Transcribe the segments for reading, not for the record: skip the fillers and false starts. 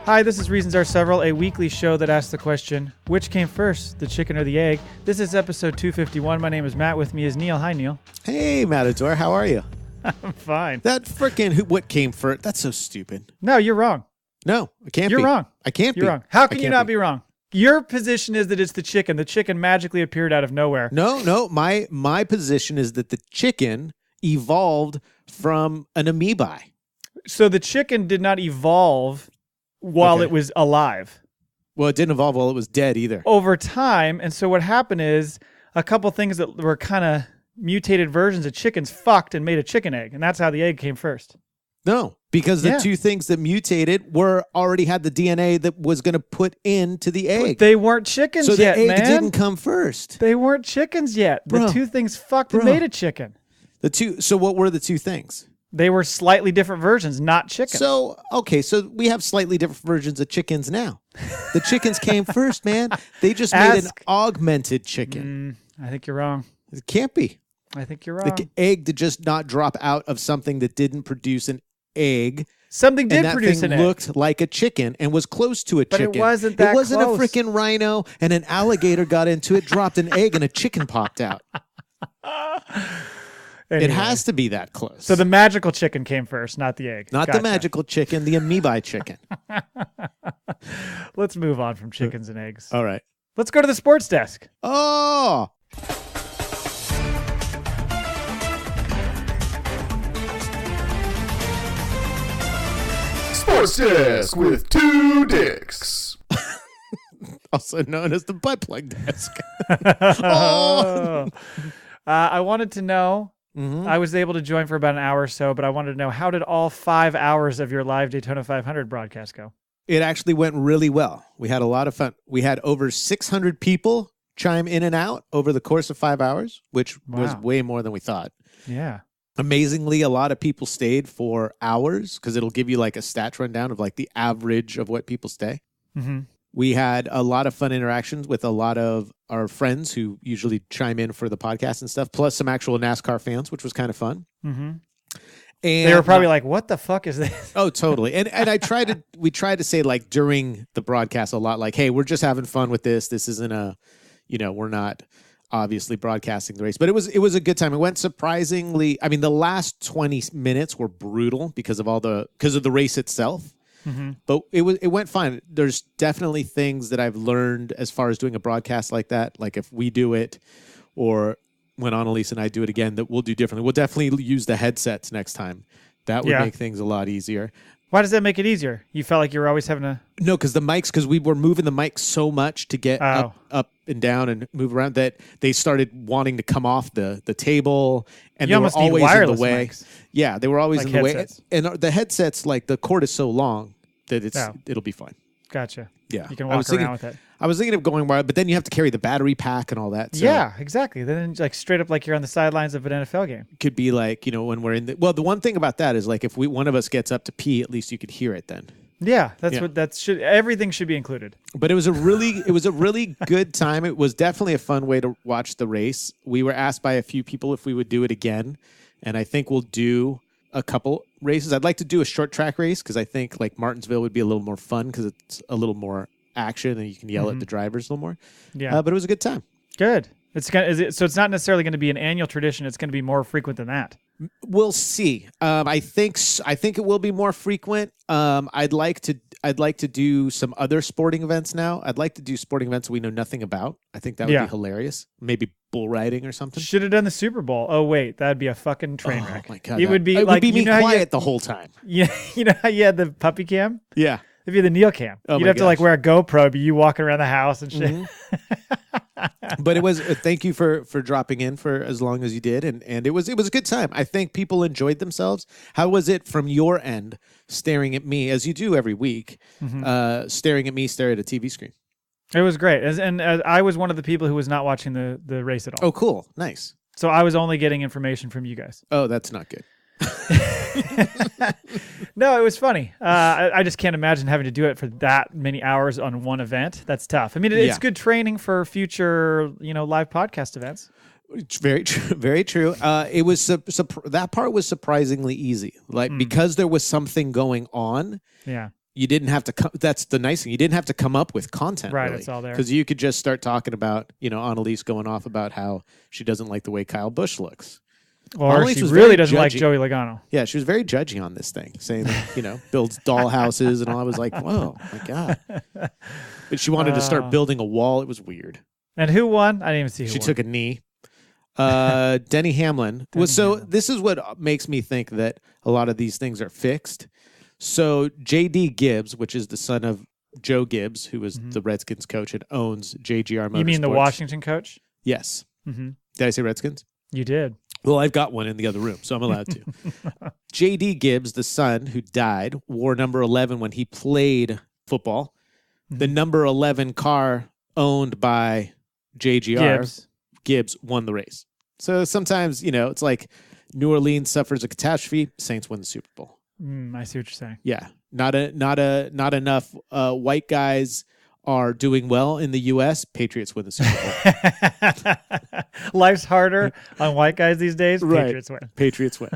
Hi, this is Reasons Are Several, a weekly show that asks the question, which came first, the chicken or the egg? This is episode 251. My name is Matt. With me is Neil. Hi, Neil. Hey, Matador. How are you? I'm fine. That freaking what came first? That's so stupid. No, you're wrong. No, I can't be. You're wrong. I can't be. You're wrong. How can you not be wrong? Your position is that it's the chicken. The chicken magically appeared out of nowhere. No. My position is that the chicken evolved from an amoeba. So the chicken did not evolve while it was alive. Well, it didn't evolve while it was dead either. Over time. And so what happened is a couple things that were kind of mutated versions of chickens fucked and made a chicken egg. And that's how the egg came first. No, because the two things that mutated already had the DNA that was going to put into the egg. But they weren't chickens yet, man. So the egg didn't come first. They weren't chickens yet. The two things fucked and made a chicken. So what were the two things? They were slightly different versions, not chickens. So we have slightly different versions of chickens now. The chickens came first, man. They just made an augmented chicken. I think you're wrong. It can't be. I think you're wrong. The egg did just not drop out of something that didn't produce an egg. Something did produce an egg. And that thing looked like a chicken and was close to a chicken. But it wasn't that close. It wasn't a freaking rhino and an alligator got into it, dropped an egg, and a chicken popped out. Anyway. It has to be that close. So the magical chicken came first, not the egg. Not the magical chicken, the amoeba chicken. Let's move on from chickens and eggs. All right. Let's go to the sports desk. Oh! Sports desk with two dicks. Also known as the butt plug desk. I wanted to know, I was able to join for about an hour or so, but I wanted to know, how did all 5 hours of your live Daytona 500 broadcast go? It actually went really well. We had a lot of fun. We had over 600 people chime in and out over the course of 5 hours, which was way more than we thought. Yeah. Amazingly, a lot of people stayed for hours because it'll give you like a stats rundown of like the average of what people stay. Mm-hmm. We had a lot of fun interactions with a lot of our friends who usually chime in for the podcast and stuff, plus some actual NASCAR fans, which was kind of fun. Mm-hmm. And they were probably like, what the fuck is this? Oh, totally. And we tried to say like during the broadcast a lot like, hey, we're just having fun with this. This isn't we're not obviously broadcasting the race, but it was a good time. It went surprisingly, the last 20 minutes were brutal because of the race itself. Mm-hmm. But it went fine. There's definitely things that I've learned as far as doing a broadcast like that. Like if we do it, or when Annalise and I do it again, that we'll do differently. We'll definitely use the headsets next time. That would make things a lot easier. Why does that make it easier? You felt like you were always having to... No, because we were moving the mics so much to get up and down and move around that they started wanting to come off the table, and they were always in the way. Mics. Yeah, they were always like in the headsets. way. And the headsets, like the cord is so long that it'll be fine. Gotcha. Yeah. You can walk around with it. I was thinking of going wild, but then you have to carry the battery pack and all that. So yeah, exactly. Then like straight up like you're on the sidelines of an NFL game. Could be like, when we're in the one thing about that is like if one of us gets up to pee, at least you could hear it then. Yeah, everything should be included. But it was a really good time. It was definitely a fun way to watch the race. We were asked by a few people if we would do it again, and I think we'll do a couple races. I'd like to do a short track race because I think like Martinsville would be a little more fun because it's a little more action and you can yell at the drivers a little more. Yeah, but it was a good time. Good. So it's not necessarily going to be an annual tradition. It's going to be more frequent than that. We'll see. I think it will be more frequent. I'd like to do some other sporting events now. I'd like to do sporting events we know nothing about. I think that would be hilarious. Maybe bull riding or something. Should have done the Super Bowl. Oh wait, that'd be a fucking train wreck. Oh my god, it would be me quiet the whole time. Yeah, you know how you had the puppy cam? Yeah. It'd be the Neil cam. You'd have to like wear a GoPro, but you walking around the house and shit. Mm-hmm. But it was thank you for dropping in for as long as you did, and it was a good time. I think people enjoyed themselves. How was it from your end, staring at me as you do every week, staring at me stare at a TV screen? It was great, and I was one of the people who was not watching the race at all. Oh, cool, nice. So I was only getting information from you guys. Oh, that's not good. No, it was funny. I just can't imagine having to do it for that many hours on one event. That's tough. I mean, it's good training for future, live podcast events. It's very true. Very true. It was that part was surprisingly easy, because there was something going on. Yeah. you didn't have to come. That's the nice thing. You didn't have to come up with content. Right, really, it's all there. because you could just start talking about, Annalise going off about how she doesn't like the way Kyle Busch looks. Or Annalise she was really very doesn't like judgy. Joey Logano. Yeah, she was very judgy on this thing, saying that, builds dollhouses and all. I was like, whoa, my God. But she wanted to start building a wall. It was weird. And who won? I didn't even see who She won. took a knee. Denny Hamlin. This is what makes me think that a lot of these things are fixed. So J.D. Gibbs, which is the son of Joe Gibbs, who was the Redskins coach and owns JGR Motorsports. You mean the Washington coach? Yes. Mm-hmm. Did I say Redskins? You did. Well, I've got one in the other room, so I'm allowed to. J.D. Gibbs, the son who died, wore number 11 when he played football. Mm-hmm. The number 11 car owned by JGR Gibbs won the race. So sometimes, it's like New Orleans suffers a catastrophe, Saints win the Super Bowl. I see what you're saying. Yeah, not enough white guys are doing well in the U.S. Patriots win the Super Bowl. Life's harder on white guys these days. Right. Patriots win. Patriots win.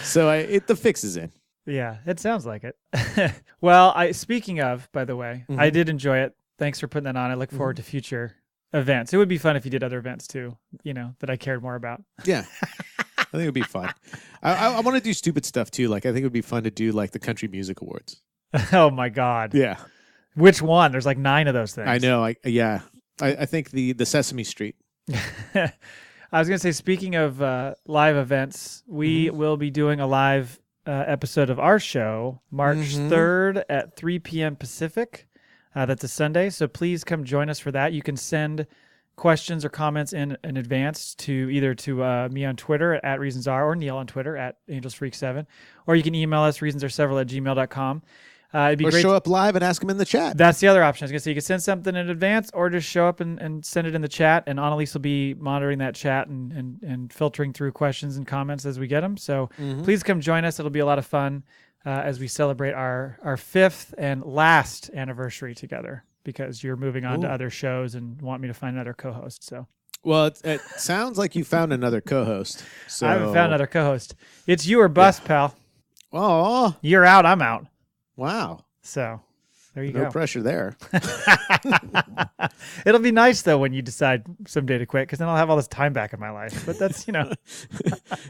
So the fix is in. Yeah, it sounds like it. Well, speaking of, by the way, I did enjoy it. Thanks for putting that on. I look forward to future events. It would be fun if you did other events too, that I cared more about. Yeah. I think it would be fun. I want to do stupid stuff too. Like, I think it would be fun to do like the Country Music Awards. Oh my God. Yeah. Which one? There's like 9 of those things. I know. I think the Sesame Street. I was going to say, speaking of live events, we will be doing a live episode of our show March 3rd at 3 p.m. Pacific. That's a Sunday. So please come join us for that. You can send questions or comments in advance to either to me on Twitter at ReasonsR or Neil on Twitter at AngelsFreak7, or you can email us reasonsarseveral@gmail.com. It'd be or great show up live and ask them in the chat. That's the other option. I was going to say, you can send something in advance or just show up and send it in the chat, and Annalise will be monitoring that chat and filtering through questions and comments as we get them. So please come join us. It'll be a lot of fun as we celebrate our 5th and last anniversary together, because you're moving on to other shows and want me to find another co-host. So, well, it sounds like you found another co-host. So I haven't found another co-host. It's you or bust, pal. Oh, you're out. I'm out. Wow. So there you go. No pressure there. It'll be nice though when you decide someday to quit, because then I'll have all this time back in my life. But that's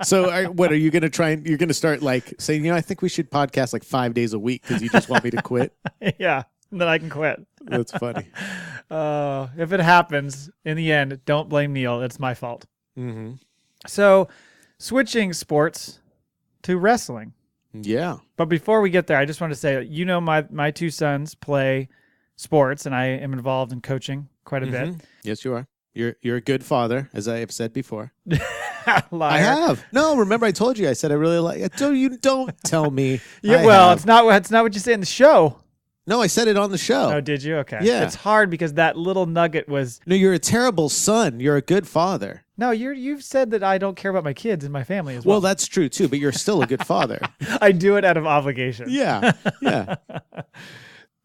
So what are you going to try? You're going to start like saying, I think we should podcast like 5 days a week because you just want me to quit. Yeah. Then I can quit. That's funny. If it happens in the end, don't blame Neil. It's my fault. Mm-hmm. So, switching sports to wrestling. Yeah. But before we get there, I just want to say, my 2 sons play sports, and I am involved in coaching quite a bit. Yes, you are. You're a good father, as I have said before. Liar. I have. No, remember I told you. I said I really like it. Don't tell me. Yeah, it's not what you say in the show. No, I said it on the show. Oh, did you? Okay. Yeah. It's hard because that little nugget was... No, you're a terrible son. You're a good father. No, you've said that I don't care about my kids and my family as well. Well, that's true too, but you're still a good father. I do it out of obligation. Yeah. Yeah.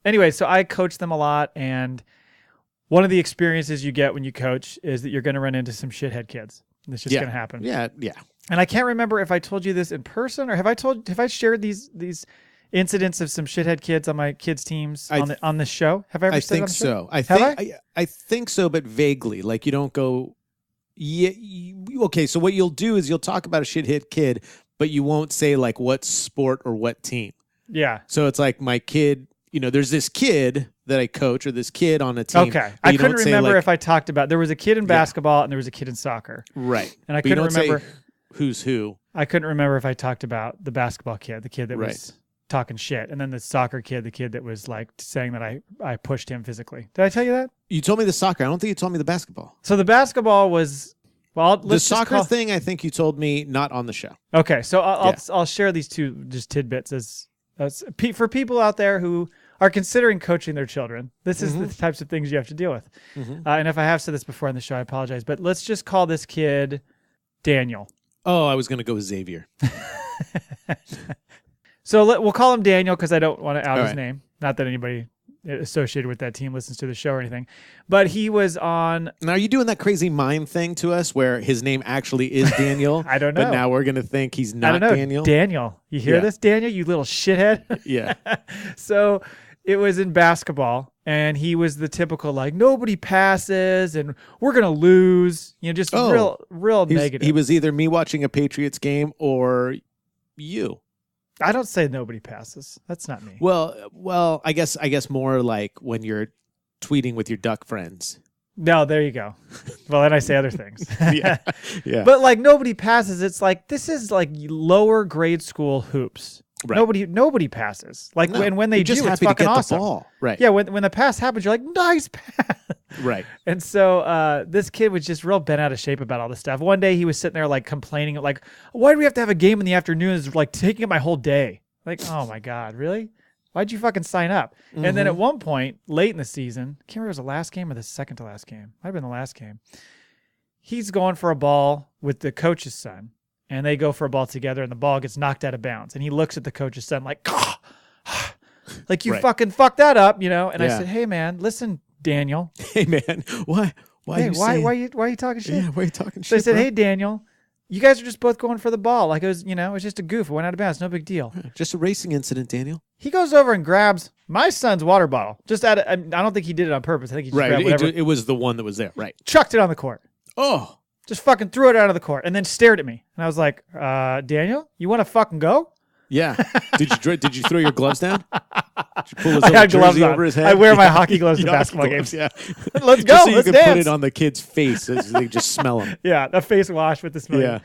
Anyway, so I coach them a lot, and one of the experiences you get when you coach is that you're going to run into some shithead kids. It's just going to happen. Yeah. Yeah. And I can't remember if I told you this in person, or have I shared these incidents of some shithead kids on my kids' teams on this show? Have I ever said it on the show? I think so, but vaguely. Like, you don't go, yeah. Okay, so what you'll do is you'll talk about a shithead kid, but you won't say like what sport or what team. Yeah. So it's like my kid, there's this kid that I coach, or this kid on a team. Okay. I couldn't remember if I talked about, there was a kid in basketball and there was a kid in soccer. Right. And I couldn't remember who's who. I couldn't remember if I talked about the basketball kid, the kid that was talking shit, and then the soccer kid, the kid that was like saying that I pushed him physically. Did I tell you that? You told me the soccer. I don't think you told me the basketball. So the basketball was, the soccer thing, I think you told me not on the show. Okay, so I'll share these 2 just tidbits as for people out there who are considering coaching their children. This is the types of things you have to deal with. And if I have said this before on the show, I apologize. But let's just call this kid Daniel. Oh, I was going to go with Xavier. So we'll call him Daniel because I don't want to out his name. Not that anybody associated with that team listens to the show or anything. But he was on. Now, are you doing that crazy mind thing to us where his name actually is Daniel? I don't know. But now we're going to think he's not I don't know. Daniel? Daniel. You hear this, Daniel? You little shithead? Yeah. So it was in basketball, and he was the typical, like, nobody passes, and we're going to lose. Just real negative. He was either me watching a Patriots game or you. I don't say nobody passes. That's not me. Well, I guess more like when you're tweeting with your duck friends. No, there you go. Well, then I say other things. Yeah. But like nobody passes. It's like this is like lower grade school hoops. Right. Nobody passes. Like when they just do, it's happy fucking to get awesome. the ball. Right. Yeah. When the pass happens, you're like, nice pass. Right. And so this kid was just real bent out of shape about all this stuff. One day he was sitting there like complaining, like, why do we have to have a game in the afternoon? It's like taking up my whole day. Like, oh my God, really? Why'd you fucking sign up? Mm-hmm. And then at one point, late in the season, I can't remember if it was the last game or the second to last game. Might have been the last game. He's going for a ball with the coach's son, and they go for a ball together, and the ball gets knocked out of bounds. And he looks at the coach's son like, like you fucking fucked that up, And I said, hey man, listen, Daniel. Hey man, why are you talking shit? Yeah, why are you talking shit? So I said, bro? hey Daniel, you guys are just both going for the ball. Like it was just a goof. It went out of bounds. No big deal. Just a racing incident, Daniel. He goes over and grabs my son's water bottle. I don't think he did it on purpose. I think he just grabbed whatever. It was the one that was there. Right. Chucked it on the court. Oh. Just fucking threw it out of the court and then stared at me. And I was like, Daniel, you want to fucking go? Yeah. Did you throw your gloves down? Did you pull his I had gloves jersey on. over his head? I wear my hockey gloves to basketball games. Yeah. Let's go. Just so you Let's can dance. put it on the kid's face so they just smell them. Yeah, a face wash with the smell. Yeah.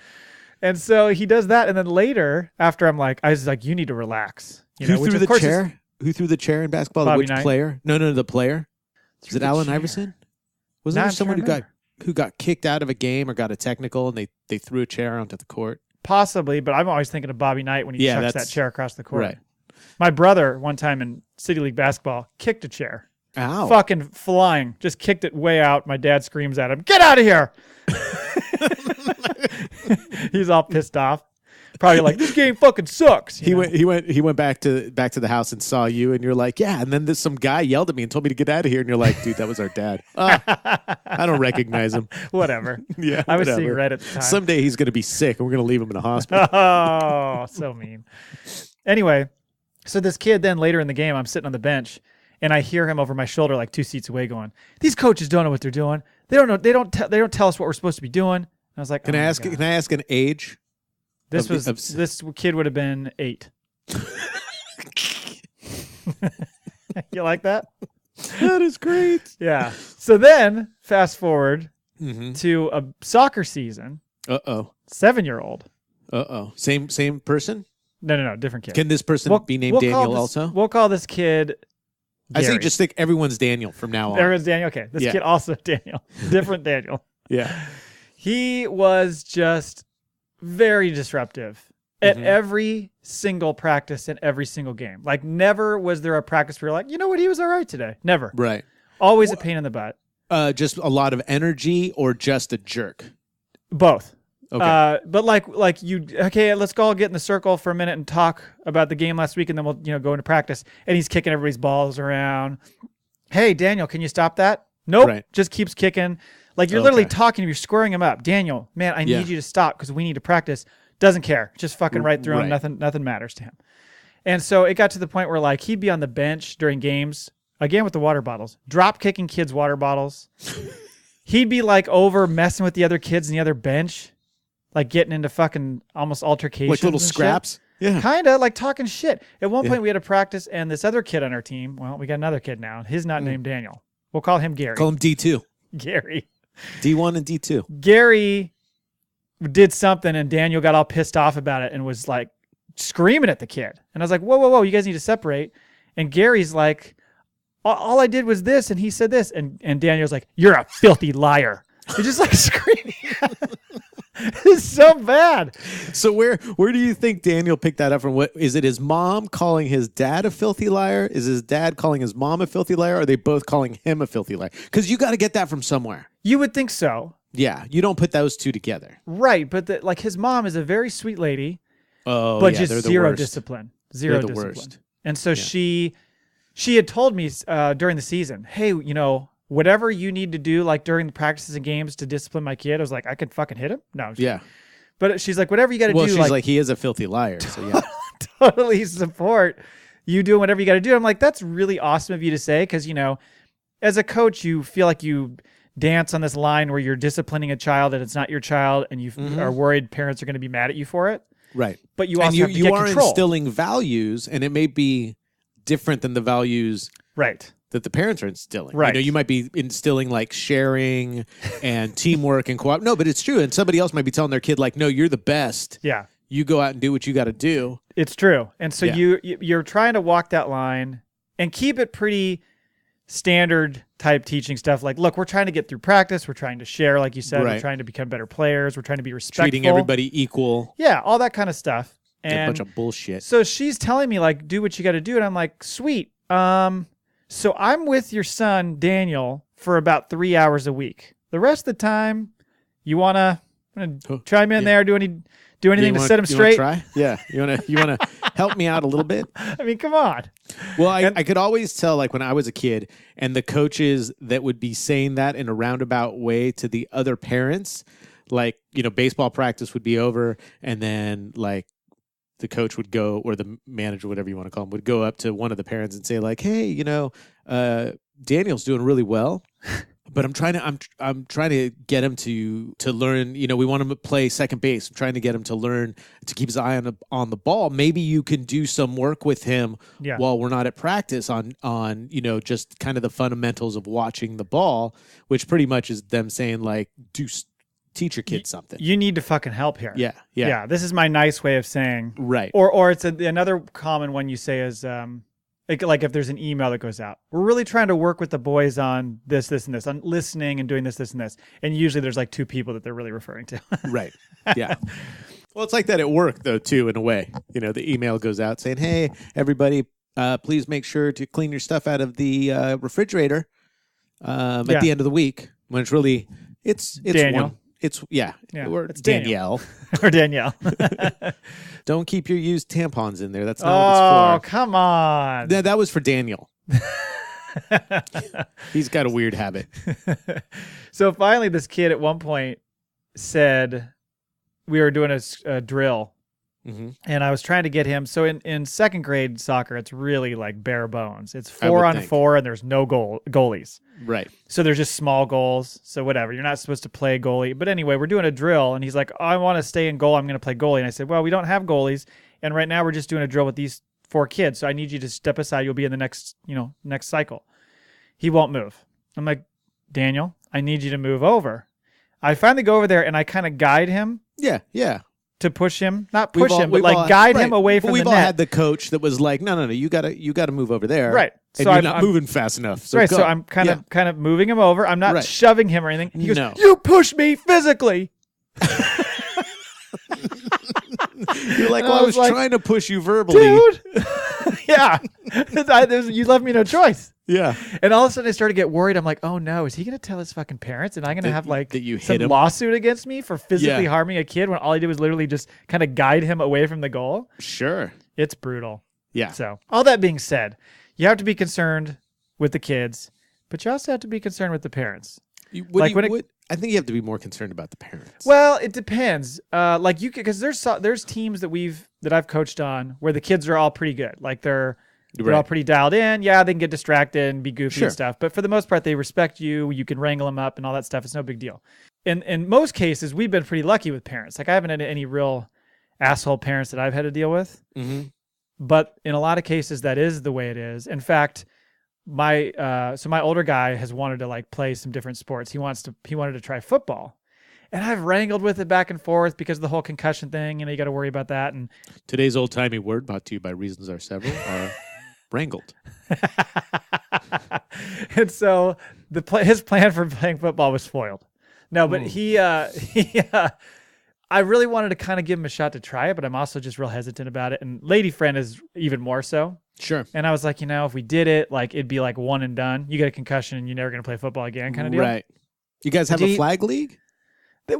And so he does that, and then later, after I was like, you need to relax. Who threw the chair? Who threw the chair in basketball? Bobby Which Knight. player? No, the player. Is it Allen Iverson? Was there someone who got kicked out of a game or got a technical and they threw a chair onto the court? Possibly, but I'm always thinking of Bobby Knight when he chucks that chair across the court. Right. My brother, one time in City League basketball, kicked a chair. Ow. Fucking flying. Just kicked it way out. My dad screams at him, get out of here. He's all pissed off. Probably like, this game fucking sucks. He went back to the house and saw you, and you're like, yeah. And then some guy yelled at me and told me to get out of here, and you're like, dude, that was our dad. I don't recognize him. Whatever. Yeah, I was seeing red at the time. Someday he's gonna be sick, and we're gonna leave him in a hospital. Oh, so mean. Anyway, so this kid then later in the game, I'm sitting on the bench, and I hear him over my shoulder, like 2 seats away, going, "These coaches don't know what they're doing. They don't know. They don't tell us what we're supposed to be doing." And I was like, Can I ask an age? This kid would have been 8. You like that? That is great. Yeah. So then fast forward to a soccer season. 7-year-old. Same person? No, different kid. Can this person be named Daniel also? We'll call this kid Gary. I say just think everyone's Daniel from now on. Everyone's Daniel. Okay. This kid also Daniel. Different Daniel. Yeah. He was just very disruptive at every single practice and every single game. Like never was there a practice where you're like, you know what, he was all right today. Never. Right. Always a pain in the butt. Just a lot of energy or just a jerk? Both. Okay. But let's go all get in the circle for a minute and talk about the game last week, and then we'll go into practice. And he's kicking everybody's balls around. Hey, Daniel, can you stop that? Nope. Right. Just keeps kicking. Like you're literally talking, you're squaring him up. Daniel, man, I need you to stop because we need to practice. Doesn't care. Just fucking right through him. Nothing matters to him. And so it got to the point where like he'd be on the bench during games, again with the water bottles, drop kicking kids' water bottles. He'd be like over messing with the other kids in the other bench, like getting into fucking almost altercations. Like little scraps? Shit. Yeah. Kind of like talking shit. At one point we had a practice and this other kid on our team, well, we got another kid now. He's not named Daniel. We'll call him Gary. Call him D2. Gary. D1 and D2. Gary did something and Daniel got all pissed off about it and was like screaming at the kid. And I was like, whoa, you guys need to separate. And Gary's like, all I did was this and he said this. And Daniel's like, you're a filthy liar. He's just like screaming. It's so bad. So where do you think Daniel picked that up from? What is it? His mom calling his dad a filthy liar? Is his dad calling his mom a filthy liar? Or are they both calling him a filthy liar? Because you got to get that from somewhere. You would think so. Yeah, you don't put those two together. Right, but like his mom is a very sweet lady, but just zero discipline. Zero discipline. Worst. And so she she had told me during the season, hey, you know, whatever you need to do, like during the practices and games to discipline my kid, I was like, I could fucking hit him. No. Yeah. But she's like, whatever you got to do. Well, she's like, he is a filthy liar. So yeah. Totally support you doing whatever you got to do. I'm like, that's really awesome of you to say. Cause you know, as a coach, you feel like you dance on this line where you're disciplining a child and it's not your child. And you are worried parents are going to be mad at you for it. Right. But you also have to get control. Instilling values, and it may be different than the values right. that the parents are instilling. Right. You know, you might be instilling like sharing and teamwork and co-op. No, but it's true. And somebody else might be telling their kid like, no, you're the best. Yeah. You go out and do what you got to do. It's true. And so you're trying to walk that line and keep it pretty standard type teaching stuff. Like, look, we're trying to get through practice. We're trying to share, like you said. Right. We're trying to become better players. We're trying to be respectful. Treating everybody equal. Yeah, all that kind of stuff. And a bunch of bullshit. So she's telling me, like, do what you got to do. And I'm like, sweet. So I'm with your son, Daniel, for about 3 hours a week. The rest of the time, you want to chime in there, do anything to set him straight? Try? Yeah. You want to help me out a little bit? I mean, come on. Well, I could always tell, like, when I was a kid and the coaches that would be saying that in a roundabout way to the other parents, like, you know, baseball practice would be over and then, like, the coach would go, or the manager, whatever you want to call him, would go up to one of the parents and say, like, hey, you know, Daniel's doing really well. But I'm trying to get him to learn. You know, we want him to play second base. I'm trying to get him to learn to keep his eye on the ball. Maybe you can do some work with him while we're not at practice on you know, just kind of the fundamentals of watching the ball, which pretty much is them saying like, teach your kid something. You need to fucking help here. Yeah. This is my nice way of saying right. Or it's another common one you say is like if there's an email that goes out, we're really trying to work with the boys on this, and this, on listening and doing this, and this. And usually there's like two people that they're really referring to. Right. Yeah. Well, it's like that at work though, too, in a way. You know, the email goes out saying, hey, everybody, please make sure to clean your stuff out of the refrigerator at the end of the week. When it's really, it's Daniel. Or it's Danielle. Or Danielle. Don't keep your used tampons in there. That's not what it's for. Oh, come on. That was for Daniel. He's got a weird habit. So finally, this kid at one point said, we were doing a drill, and I was trying to get him. So in second grade soccer, it's really like bare bones. It's 4-on-4, and there's no goalies. Right. So they're just small goals. So whatever. You're not supposed to play goalie. But anyway, we're doing a drill, and he's like, oh, I want to stay in goal. I'm going to play goalie. And I said, well, we don't have goalies, and right now we're just doing a drill with these 4 kids. So I need you to step aside. You'll be in the next cycle. He won't move. I'm like, Daniel, I need you to move over. I finally go over there, and I kind of guide him. Yeah. To push him, not push him, but like guide him away from the net. We've all had the coach that was like, no, you gotta move over there. Right. And so you're not moving fast enough. So right. go. So I'm kind of moving him over. I'm not shoving him or anything. He goes, no. You pushed me physically. You're like, well, I was trying to push you verbally. Dude. Yeah. You left me no choice. Yeah. And all of a sudden I started to get worried. I'm like, oh no, is he going to tell his fucking parents? And I'm going to have like some lawsuit against me for physically harming a kid when all I did was literally just kind of guide him away from the goal? Sure. It's brutal. Yeah. So all that being said, you have to be concerned with the kids, but you also have to be concerned with the parents. I think you have to be more concerned about the parents. Well, it depends. Because there's teams that I've coached on where the kids are all pretty good. Like they're all pretty dialed in. Yeah, they can get distracted and be goofy and stuff. But for the most part, they respect you. You can wrangle them up and all that stuff. It's no big deal. In most cases, we've been pretty lucky with parents. Like I haven't had any real asshole parents that I've had to deal with. Mm-hmm. But in a lot of cases, that is the way it is. In fact, my older guy has wanted to like play some different sports. He wanted to try football. And I've wrangled with it back and forth because of the whole concussion thing. You got to worry about that. And today's old-timey word brought to you by Reasons Are Several wrangled. And so his plan for playing football was foiled. No, but I really wanted to kind of give him a shot to try it, but I'm also just real hesitant about it. And lady friend is even more so. Sure. And I was like, if we did it, like it'd be like one and done. You get a concussion and you're never going to play football again kind of deal. Right. You guys have a flag league?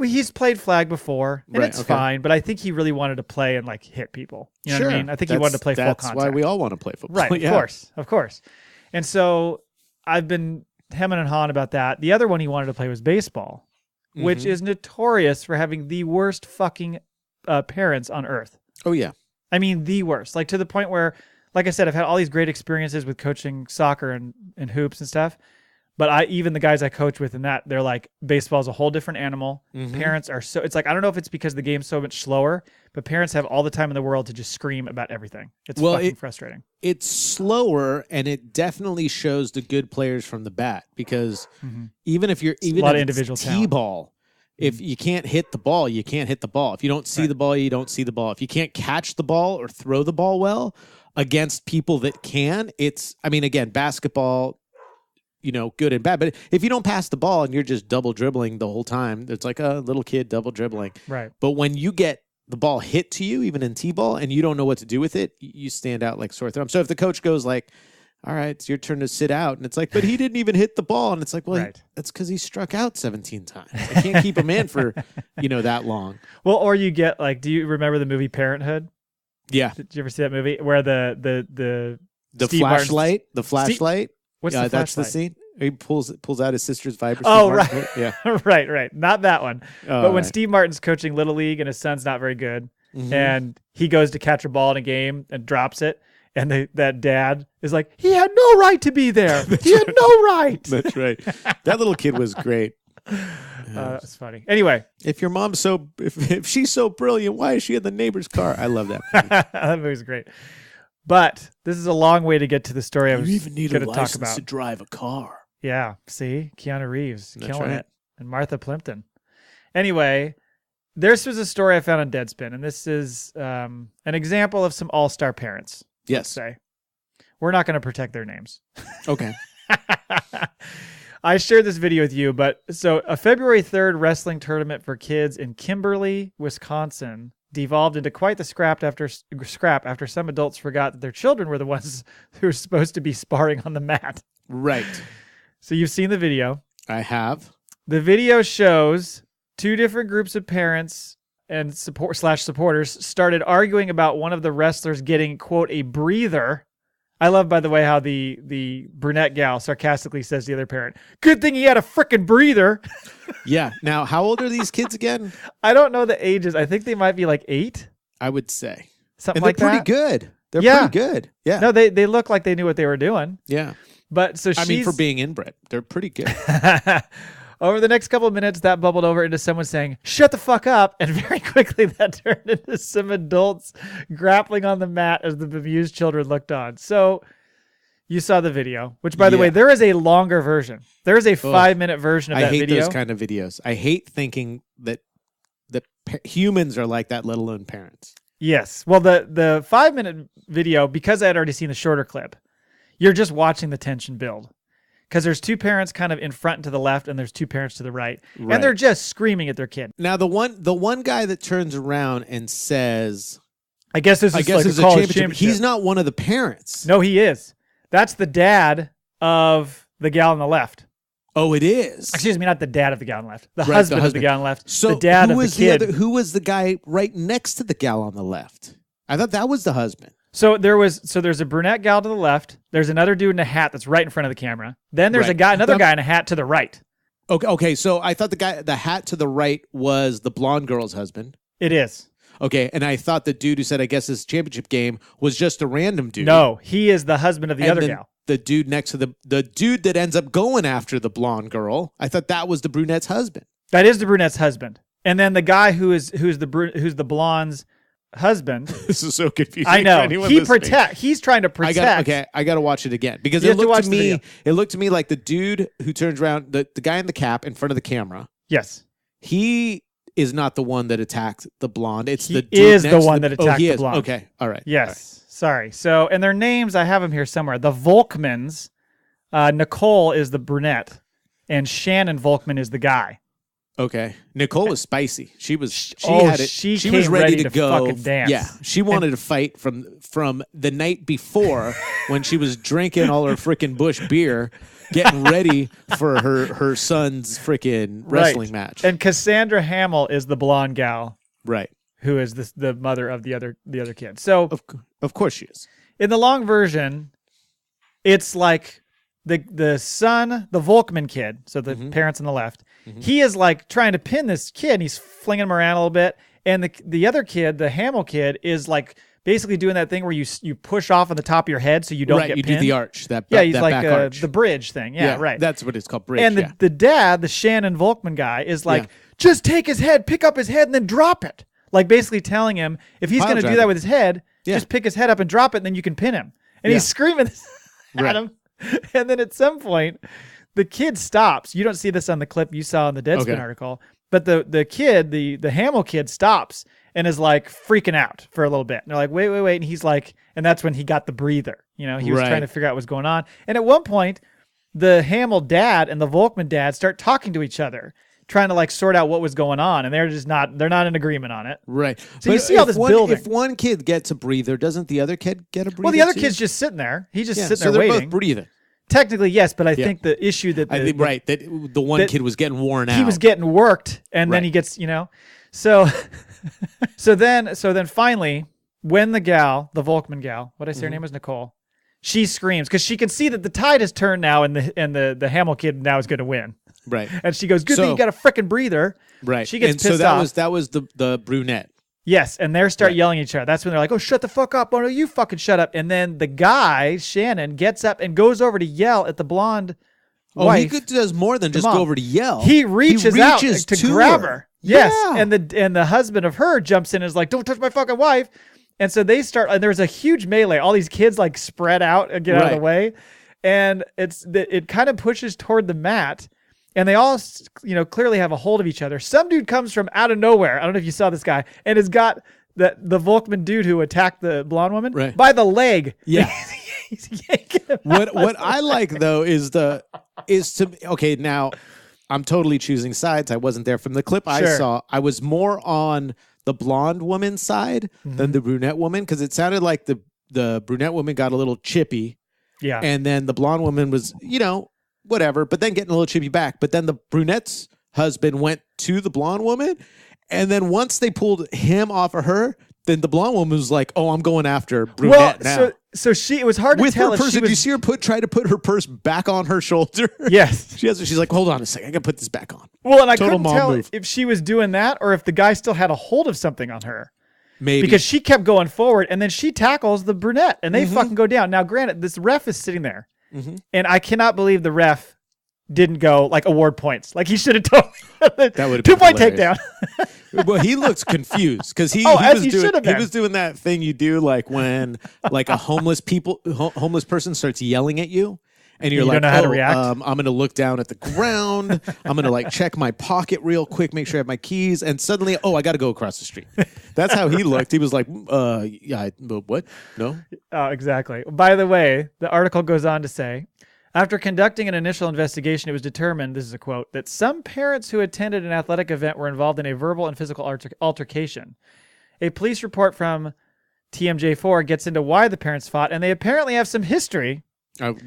He's played flag before, and Right, it's okay. fine. But I think he really wanted to play and like hit people. You know sure. what I mean? I think he wanted to play full contact. That's why we all want to play football. Right, yeah. of course. And so I've been hemming and hawing about that. The other one he wanted to play was baseball, which is notorious for having the worst fucking parents on earth. Oh, yeah. I mean, the worst. Like to the point where, like I said, I've had all these great experiences with coaching soccer and hoops and stuff. But even the guys I coach with in that, they're like, baseball is a whole different animal. Parents are it's like, I don't know if it's because the game's so much slower, but parents have all the time in the world to just scream about everything. It's fucking frustrating. It's slower, and it definitely shows the good players from the bat because even if you're a lot of individual T-ball, if you can't hit the ball, you can't hit the ball. If you don't see the ball, you don't see the ball. If you can't catch the ball or throw the ball well against people that can, again, basketball, good and bad. But if you don't pass the ball and you're just double dribbling the whole time, it's like a little kid double dribbling. Right. But when you get the ball hit to you, even in T-ball, and you don't know what to do with it, you stand out like sore thumb. So if the coach goes like, all right, it's your turn to sit out. And it's like, but he didn't even hit the ball. And it's like, well, that's because he struck out 17 times. I can't keep him in for, that long. Well, or you get like, do you remember the movie Parenthood? Yeah. Did you ever see that movie where the flashlight? The flashlight? What's the flashlight? That's the scene. He pulls out his sister's Viper. Oh, right. Yeah. right. Not that one. Oh, but when Steve Martin's coaching Little League and his son's not very good, and he goes to catch a ball in a game and drops it, and that dad is like, he had no right to be there. He had no right. That's right. That little kid was great. That's funny. Anyway. If your mom's if she's so brilliant, why is she in the neighbor's car? I love that movie. That movie's great. But this is a long way to get to the story I was even need going a to talk license about. to drive a car. Yeah. See? Keanu Reeves That's killing right. it. And Martha Plimpton. Anyway, this was a story I found on Deadspin, and this is an example of some all-star parents. Yes. Say. We're not going to protect their names. Okay. I shared this video with you, but so a February 3rd wrestling tournament for kids in Kimberly, Wisconsin devolved into quite the scrap after some adults forgot that their children were the ones who were supposed to be sparring on the mat. Right. So you've seen the video. I have. The video shows two different groups of parents and supporters started arguing about one of the wrestlers getting, quote, a breather. I love, by the way, how the brunette gal sarcastically says to the other parent, good thing he had a frickin' breather. Yeah. Now, how old are these kids again? I don't know the ages. I think they might be like 8. I would say. Something And like they're that. pretty good. They're Yeah. pretty good. Yeah. No, they look like they knew what they were doing. Yeah. But so I mean, for being inbred, they're pretty good. over the next couple of minutes, that bubbled over into someone saying, shut the fuck up. And very quickly that turned into some adults grappling on the mat as the bemused children looked on. So you saw the video, which, by the way, there is a longer version. There is a 5-minute version of that video. I hate those kind of videos. I hate thinking that humans are like that, let alone parents. Yes. Well, the 5-minute video, because I had already seen the shorter clip, you're just watching the tension build. Because there's two parents kind of in front and to the left, and there's two parents to the right. And they're just screaming at their kid. Now, the one guy that turns around and says, I guess this is like a college championship. He's not one of the parents. No, he is. That's the dad of the gal on the left. Oh, it is. Excuse me, not the dad of the gal on the left. The husband of the gal on the left. So the dad of the kid. who was the guy right next to the gal on the left? I thought that was the husband. So there's a brunette gal to the left. There's another dude in a hat that's right in front of the camera. Then there's another guy in a hat to the right. Okay. So I thought the hat to the right was the blonde girl's husband. It is. Okay, and I thought the dude who said, I guess this championship game was just a random dude. No, he is the husband of the other gal. The dude next to the dude that ends up going after the blonde girl, I thought that was the brunette's husband. That is the brunette's husband. And then the guy who's the blonde's husband. This is so confusing. I know. For He's trying to protect. I got to watch it again because it looked to me like the dude who turns around, the guy in the cap in front of the camera. Yes. He is not the one that attacked the blonde. It's the dude is the one that attacked the blonde. Okay. All right. Yes. All right. Sorry. So, and their names, I have them here somewhere. The Volkmans, Nicole is the brunette, and Shannon Volkman is the guy. Okay. Nicole was spicy. She was She was ready to go. Fucking dance. Yeah. She wanted to fight from the night before when she was drinking all her freaking Bush beer, getting ready for her son's freaking wrestling match. And Cassandra Hamill is the blonde gal, Right. who is the mother of the other kid. So Of course she is. in the long version, it's like the son, the Volkman kid, so the parents on the left, he is like trying to pin this kid, and he's flinging him around a little bit. And the other kid, the Hamill kid, is like basically doing that thing where you push off on the top of your head so you don't get you pinned. do the arch. He's like back arch. the bridge thing. Yeah, right. That's what it's called, bridge. And the dad, the Shannon Volkman guy, is like, just take his head, pick up his head, and then drop it. Like basically telling him, if he's going to do that with his head, just pick his head up and drop it, and then you can pin him. And he's screaming at him. And then at some point, the kid stops. You don't see this on the clip you saw in the Deadspin article, but the kid, the Hamill kid, stops and is like freaking out for a little bit. And they're like, wait. And he's like, and that's when he got the breather. You know, he was trying to figure out what's going on. And at one point, the Hamill dad and the Volkman dad start talking to each other, trying to like sort out what was going on. And they're not in agreement on it. Right. So you see all this building. If one kid gets a breather, doesn't the other kid get a breather? Well, the other too? kid's just sitting there. He's just sitting so there they're waiting. both breathing. Technically, yes, but I think the issue that that the one kid was getting worn out. He was getting worked, and then he gets, so so then finally, when the Volkman gal, what did I say her name was, Nicole, she screams because she can see that the tide has turned now, and the Hamill kid now is going to win. Right. And she goes, "Good thing you got a freaking breather." Right. She gets pissed off. off. That was the brunette. Yes, and they start yelling at each other. That's when they're like, "Oh, shut the fuck up! Oh no, you fucking shut up!" And then the guy Shannon gets up and goes over to yell at the blonde wife. He does more than just go over to yell. He reaches out to grab her. Yes, Yeah. and the husband of her jumps in and is like, "Don't touch my fucking wife!" And so they start. And there's a huge melee. All these kids like spread out and get out of the way, and it kind of pushes toward the mat. And they all, clearly have a hold of each other. Some dude comes from out of nowhere. I don't know if you saw this guy, and has got the Volkman dude who attacked the blonde woman by the leg. Yeah. He's yanking him What I like though is now I'm totally choosing sides. I wasn't there from the clip I saw. I was more on the blonde woman's side than the brunette woman because it sounded like the brunette woman got a little chippy. Yeah. And then the blonde woman was, whatever, but then getting a little chippy back. But then the brunette's husband went to the blonde woman. And then once they pulled him off of her, then the blonde woman was like, "Oh, I'm going after brunette now." So it was hard to tell her purse. Did you see her try to put her purse back on her shoulder? Yes. She's like, "Hold on a second, I gotta put this back on." Well, and I couldn't tell if she was doing that or if the guy still had a hold of something on her. Maybe. Because she kept going forward and then she tackles the brunette and they fucking go down. Now, granted, this ref is sitting there. And I cannot believe the ref didn't go like award points. Like he should have told that would have 2-point takedown. Well, he looks confused because he was doing that thing you do like when like a homeless person starts yelling at you. And you're you like, don't know how to react? I'm going to look down at the ground. I'm going to like check my pocket real quick, make sure I have my keys. And suddenly, I got to go across the street. That's how he looked. He was like, what? No? Oh, exactly. By the way, the article goes on to say, after conducting an initial investigation, it was determined, this is a quote, that some parents who attended an athletic event were involved in a verbal and physical altercation. A police report from TMJ4 gets into why the parents fought, and they apparently have some history.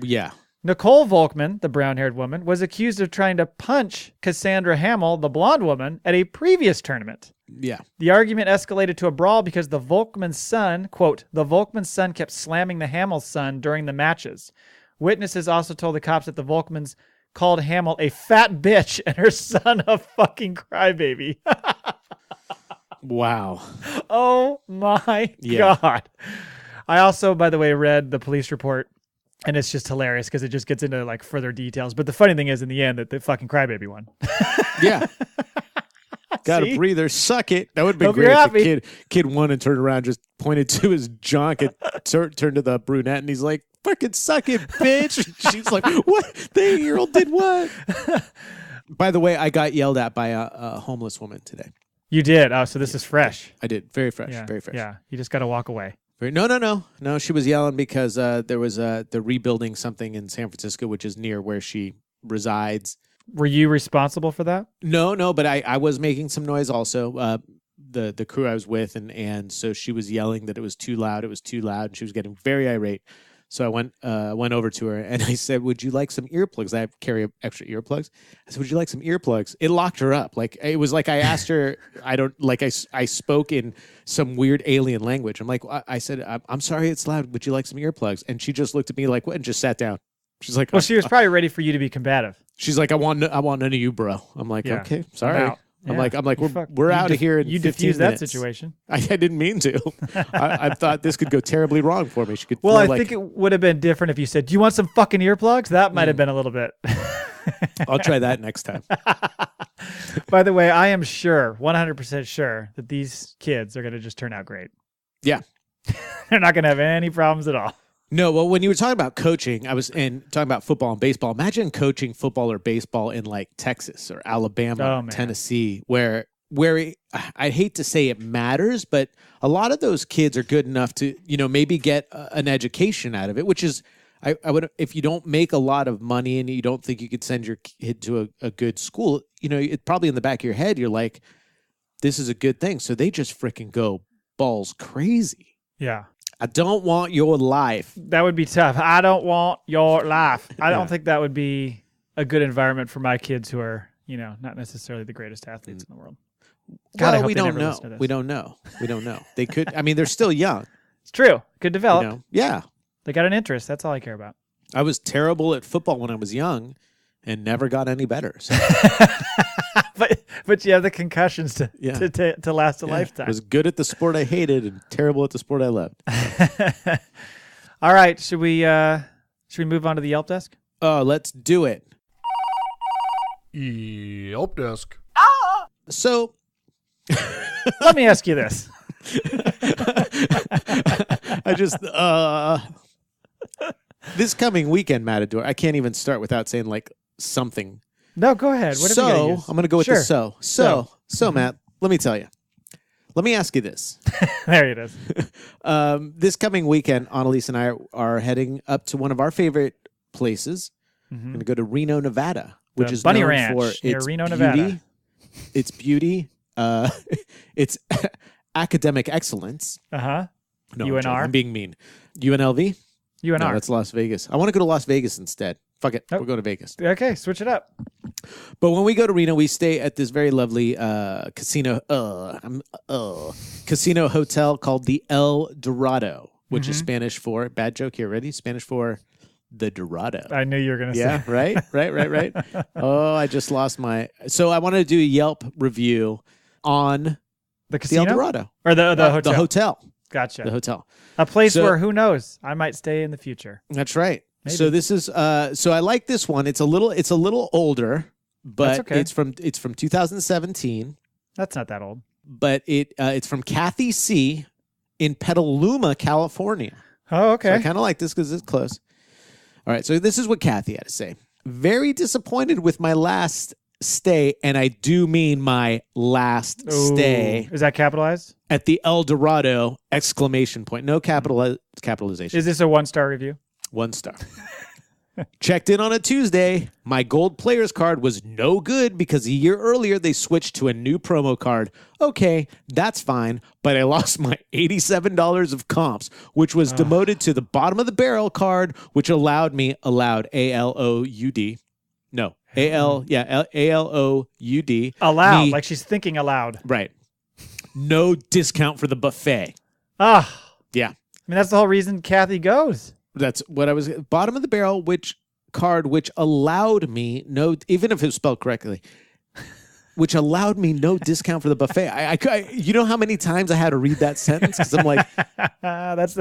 Yeah. Nicole Volkman, the brown-haired woman, was accused of trying to punch Cassandra Hamill, the blonde woman, at a previous tournament. Yeah. The argument escalated to a brawl because the Volkman's son, quote, the Volkman's son kept slamming the Hamill's son during the matches. Witnesses also told the cops that the Volkmans called Hamill a fat bitch and her son a fucking crybaby. Wow. Oh my God. I also, by the way, read the police report. And it's just hilarious because it just gets into like further details. But the funny thing is in the end that the fucking crybaby won. Yeah. Got a breather. Suck it. That would have been great if the kid won and turned around, just pointed to his junk and turned to the brunette. And he's like, fucking suck it, bitch. And she's like, what? The 8-year-old did what? By the way, I got yelled at by a homeless woman today. You did? Oh, so this is fresh. I did. Very fresh. Yeah. Very fresh. Yeah. You just got to walk away. No. She was yelling because there was they're rebuilding something in San Francisco, which is near where she resides. Were you responsible for that? No, but I was making some noise also. The crew I was with, and so she was yelling that it was too loud. And she was getting very irate. So I went over to her and I said, "Would you like some earplugs?" I carry extra earplugs. I said, "Would you like some earplugs?" It locked her up. Like it was like I asked her. I spoke in some weird alien language. I'm like, I said, "I'm sorry, it's loud. Would you like some earplugs?" And she just looked at me like, "What?" and just sat down. She's like, Well, she was probably ready for you to be combative. She's like, I want none of you, bro. I'm like, Yeah. okay, sorry. I'm Yeah. like, we're out of here in You 15 diffused that minutes. situation. I didn't mean to. I thought this could go terribly wrong for me. She could. Well, I feel think it would have been different if you said, "Do you want some fucking earplugs?" That might have been a little bit. I'll try that next time. By the way, I am sure, 100% sure, that these kids are going to just turn out great. Yeah. They're not going to have any problems at all. No, well, when you were talking about coaching, talking about football and baseball. Imagine coaching football or baseball in like Texas or Alabama, or Tennessee, where I'd hate to say it matters, but a lot of those kids are good enough to, maybe get an education out of it, which is, I would, if you don't make a lot of money and you don't think you could send your kid to a good school, it's probably in the back of your head, you're like, this is a good thing. So they just freaking go balls crazy. Yeah. I don't want your life. That would be tough. I don't want your life. I don't think that would be a good environment for my kids who are, not necessarily the greatest athletes in the world. God, Well, we don't know. We don't know. They could, they're still young. It's true. Could develop. Yeah. They got an interest. That's all I care about. I was terrible at football when I was young and never got any better. So. But you have the concussions to last a lifetime. I was good at the sport I hated and terrible at the sport I loved. All right, should we move on to the Yelp desk? Oh, let's do it. Yelp desk. So, let me ask you this. This coming weekend, Matador, I can't even start without saying like something. No, go ahead. I'm going to go with the so. So, Matt, let me tell you. Let me ask you this. There it is. This coming weekend, Annalise and I are heading up to one of our favorite places. We're going to go to Reno, Nevada, which is Bunny known Ranch for near its Reno, beauty, Nevada. its beauty, its academic excellence. Uh-huh. No, UNR? I'm being mean. UNLV? UNR. No, that's Las Vegas. I want to go to Las Vegas instead. Fuck it. We're going to Vegas. Okay, switch it up. But when we go to Reno, we stay at this very lovely casino hotel called the El Dorado, which is Spanish for, bad joke here, ready? Spanish for the Dorado. I knew you were going to say. Yeah, right. Oh, I just lost so I wanted to do a Yelp review on the casino? the El Dorado. Or the hotel? The hotel. Gotcha. The hotel. A place where, who knows, I might stay in the future. That's right. Maybe. So this is so I like this one. It's a little older, but okay. it's from 2017. That's not that old. But it's from Kathy C. in Petaluma, California. Oh, okay. So I kind of like this because it's close. All right, so this is what Kathy had to say. Very disappointed with my last stay, and I do mean my last stay. Is that capitalized? At the El Dorado, exclamation point. No capitalization. Is this a 1-star review? 1 star. Checked in on a Tuesday. My gold players card was no good because a year earlier they switched to a new promo card. Okay, that's fine, but I lost my $87 of comps, which was demoted to the bottom of the barrel card, which allowed A-L-O-U-D. No, A-L-O-U-D. Aloud, like she's thinking aloud. Right. No discount for the buffet. Yeah. Yeah. I mean, that's the whole reason Kathy goes. That's what I was, bottom of the barrel, which allowed me even if it was spelled correctly, which allowed me no discount for the buffet. I you know how many times I had to read that sentence? Because I'm like, that's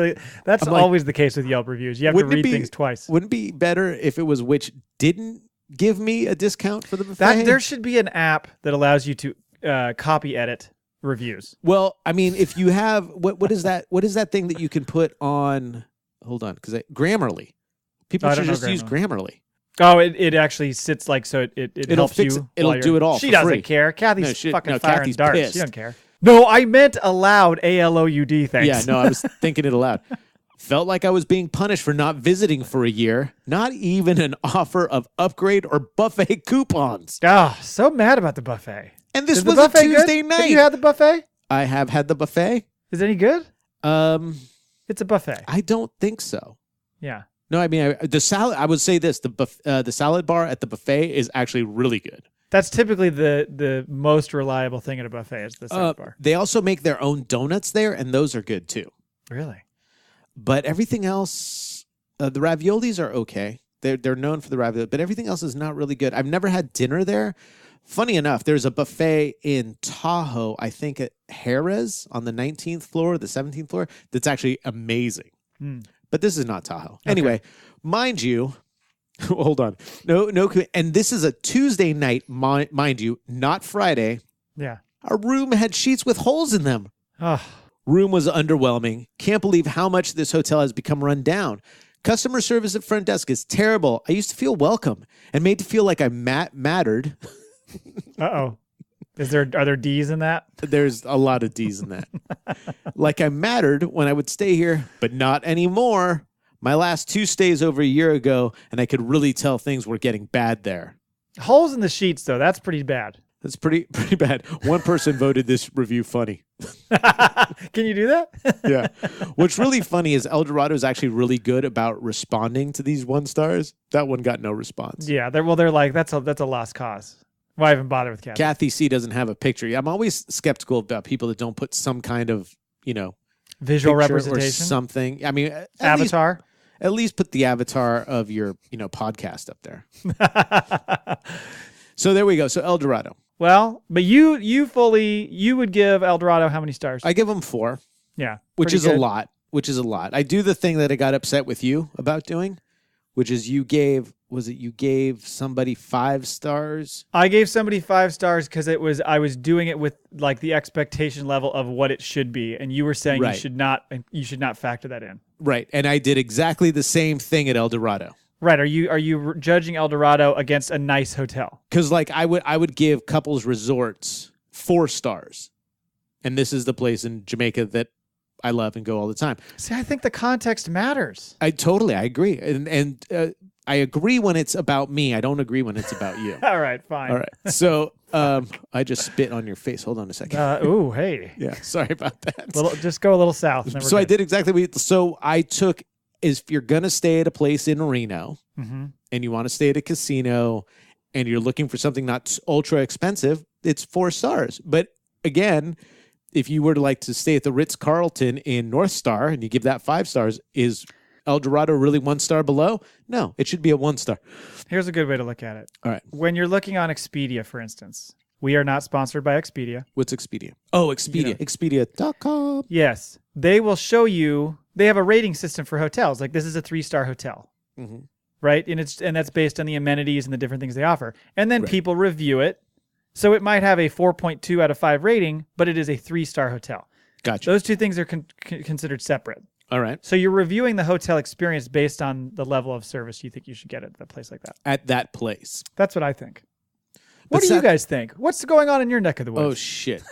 always the case with Yelp reviews. You have to read things twice. Wouldn't it be better if it was which didn't give me a discount for the buffet? There should be an app that allows you to copy edit reviews. Well, I mean, if you have what is that? What is that thing that you can put on? Hold on, because Grammarly. People should just use Grammarly. Oh, it actually sits like so. It helps you. It'll do it all. She for doesn't free. care. Kathy's fucking firing Kathy's darts. pissed. She doesn't care. No, I meant aloud. ALOUD. Thanks. Yeah, no, I was thinking it aloud. Felt like I was being punished for not visiting for a year. Not even an offer of upgrade or buffet coupons. Oh, so mad about the buffet. And this was a Tuesday night. Have you had the buffet? I have had the buffet. Is it any good? It's a buffet. I don't think so. Yeah. No, I mean the salad. I would say this: the salad bar at the buffet is actually really good. That's typically the most reliable thing at a buffet is the salad bar. They also make their own donuts there, and those are good too. Really? But everything else, the raviolis are okay. They're known for the ravioli, but everything else is not really good. I've never had dinner there. Funny enough, there's a buffet in Tahoe, I think at Jerez on the 19th floor, the 17th floor, that's actually amazing. But this is not Tahoe. Okay. Anyway, mind you, hold on. No, and this is a Tuesday night, mind you, not Friday. Yeah. Our room had sheets with holes in them. Oh. Room was underwhelming. Can't believe how much this hotel has become run down. Customer service at front desk is terrible. I used to feel welcome and made to feel like I mattered. Uh-oh. Are there D's in that? There's a lot of D's in that. Like I mattered when I would stay here, but not anymore. My last 2 stays over a year ago, and I could really tell things were getting bad there. Holes in the sheets, though. That's pretty bad. That's pretty bad. One person voted this review funny. Can you do that? Yeah. What's really funny is El Dorado is actually really good about responding to these 1 stars. That one got no response. Yeah. They're like, that's a lost cause. Why even bother with Kathy? Kathy C doesn't have a picture. I'm always skeptical about people that don't put some kind of, visual picture representation or something. I mean, avatar. At least put the avatar of your, podcast up there. So there we go. So El Dorado. Well, but you would give El Dorado how many stars? I give them 4. Yeah. Which is good. a lot. I do the thing that I got upset with you about doing, which is you gave somebody 5 stars? I gave somebody 5 stars because I was doing it with like the expectation level of what it should be, and you were saying right. you should not factor that in. Right, and I did exactly the same thing at El Dorado. Right, are you judging El Dorado against a nice hotel? Because like I would give Couples Resorts 4 stars, and this is the place in Jamaica that I love and go all the time. See, I think the context matters. I agree, and I agree when it's about me. I don't agree when it's about you. All right, fine. All right. So I just spit on your face. Hold on a second. Ooh, hey. Yeah, sorry about that. Just go a little south. So I did exactly so I took, if you're going to stay at a place in Reno and you want to stay at a casino and you're looking for something not ultra expensive, it's 4 stars. But again, if you were to stay at the Ritz-Carlton in North Star and you give that 5 stars, is El Dorado really 1 star below? No, it should be a 1 star. Here's a good way to look at it. All right. When you're looking on Expedia, for instance, we are not sponsored by Expedia. What's Expedia? Oh, Expedia. Expedia.com. Yes. They will show you, they have a rating system for hotels. Like this is a 3-star hotel. Right? And that's based on the amenities and the different things they offer. And then people review it. So it might have a 4.2 out of 5 rating, but it is a 3-star hotel. Gotcha. Those two things are considered separate. All right. So you're reviewing the hotel experience based on the level of service you think you should get at a place like that. At that place. That's what I think. What do you guys think? What's going on in your neck of the woods? Oh, shit.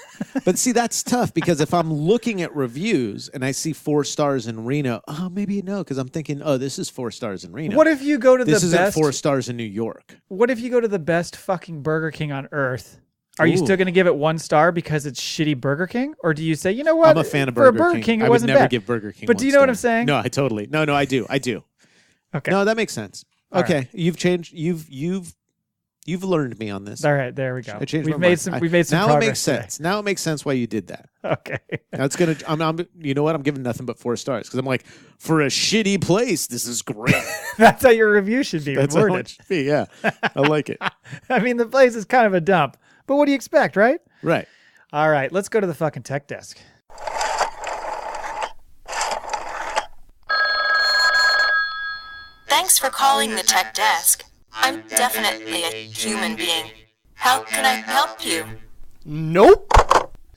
But see, that's tough because if I'm looking at reviews and I see 4 stars in Reno, maybe no, because I'm thinking, this is 4 stars in Reno. What if you go to this the best? Isn't 4 stars in New York. What if you go to the best fucking Burger King on earth? Are you still going to give it 1 star because it's shitty Burger King? Or do you say, you know what? I'm a fan of Burger King. It I would wasn't never bad. give Burger King But do you know what I'm saying? No, I totally. No, I do. Okay. No, that makes sense. All okay. Right. You've changed. You've learned me on this. All right, there we go. I changed We've my made mind. We've made some now progress it makes sense. Now it makes sense why you did that. Okay. Now it's gonna. I'm. You know what? I'm giving nothing but 4 stars because I'm like, for a shitty place, this is great. That's how your review should be. That's how it should be. Yeah, I like it. I mean, the place is kind of a dump, but what do you expect, right? Right. All right, let's go to the fucking tech desk. Thanks for calling the tech desk. I'm definitely a human being. How can I help you? Nope.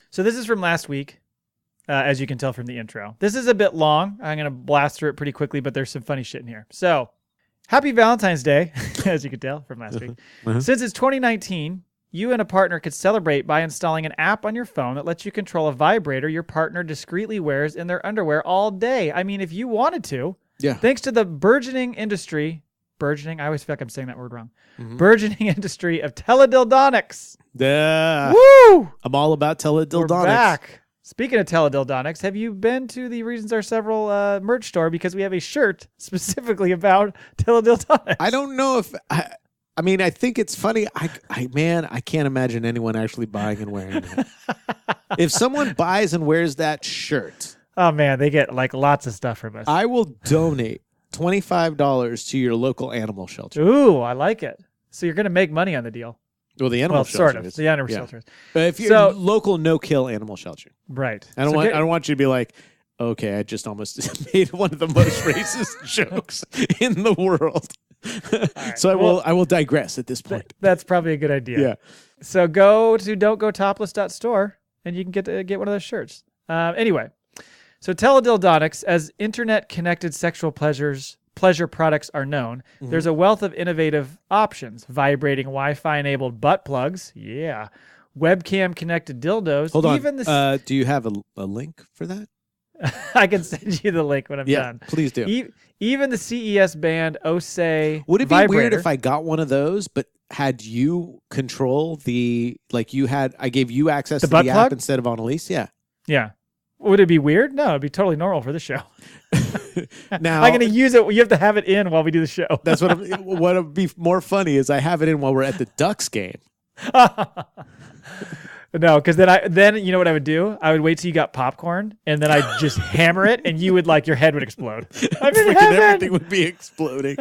So this is from last week, as you can tell from the intro. This is a bit long. I'm going to blast through it pretty quickly, but there's some funny shit in here. So, happy Valentine's Day, as you can tell from last week. Since it's 2019, you and a partner could celebrate by installing an app on your phone that lets you control a vibrator your partner discreetly wears in their underwear all day. I mean, if you wanted to. Yeah. Thanks to the burgeoning industry, I always feel like I'm saying that word wrong. Burgeoning industry of teledildonics. Yeah. Woo! I'm all about teledildonics. We're back. Speaking of teledildonics, have you been to the Reasons Are Several merch store? Because we have a shirt specifically about teledildonics. I don't know if I mean, I think it's funny. I can't imagine anyone actually buying and wearing it. If someone buys and wears that shirt, oh man, they get like lots of stuff from us. I will donate $25 to your local animal shelter. Ooh, I like it. So you're going to make money on the deal. Well, the animal shelter sort of. is. The animal Yeah. shelter is. But if you're local no-kill animal shelter, Right. I don't want you to be like, okay, I just almost made one of the most racist jokes in the world. Right. So I will digress at this point. That's probably a good idea. Yeah. So go to don'tgotopless.store and you can get one of those shirts. Anyway, so teledildonics, as internet-connected sexual pleasure products are known, there's a wealth of innovative options. Vibrating Wi-Fi-enabled butt plugs. Yeah. Webcam-connected dildos. Hold on. Even Do you have a link for that? I can send you the link when I'm done. Please do. Even the CES band Osei Would it be vibrator. weird if I got one of those, but had you control I gave you access to the butt app plug? instead of Annalise? Yeah. Yeah. Would it be weird? No, it'd be totally normal for the show. Now I'm going to use it. You have to have it in while we do the show. that's what would be more funny is I have it in while we're at the Ducks game. No, because then you know what I would do? I would wait till you got popcorn, and then I'd just hammer it, and you would your head would explode. I'm in Freaking heaven. everything would be exploding.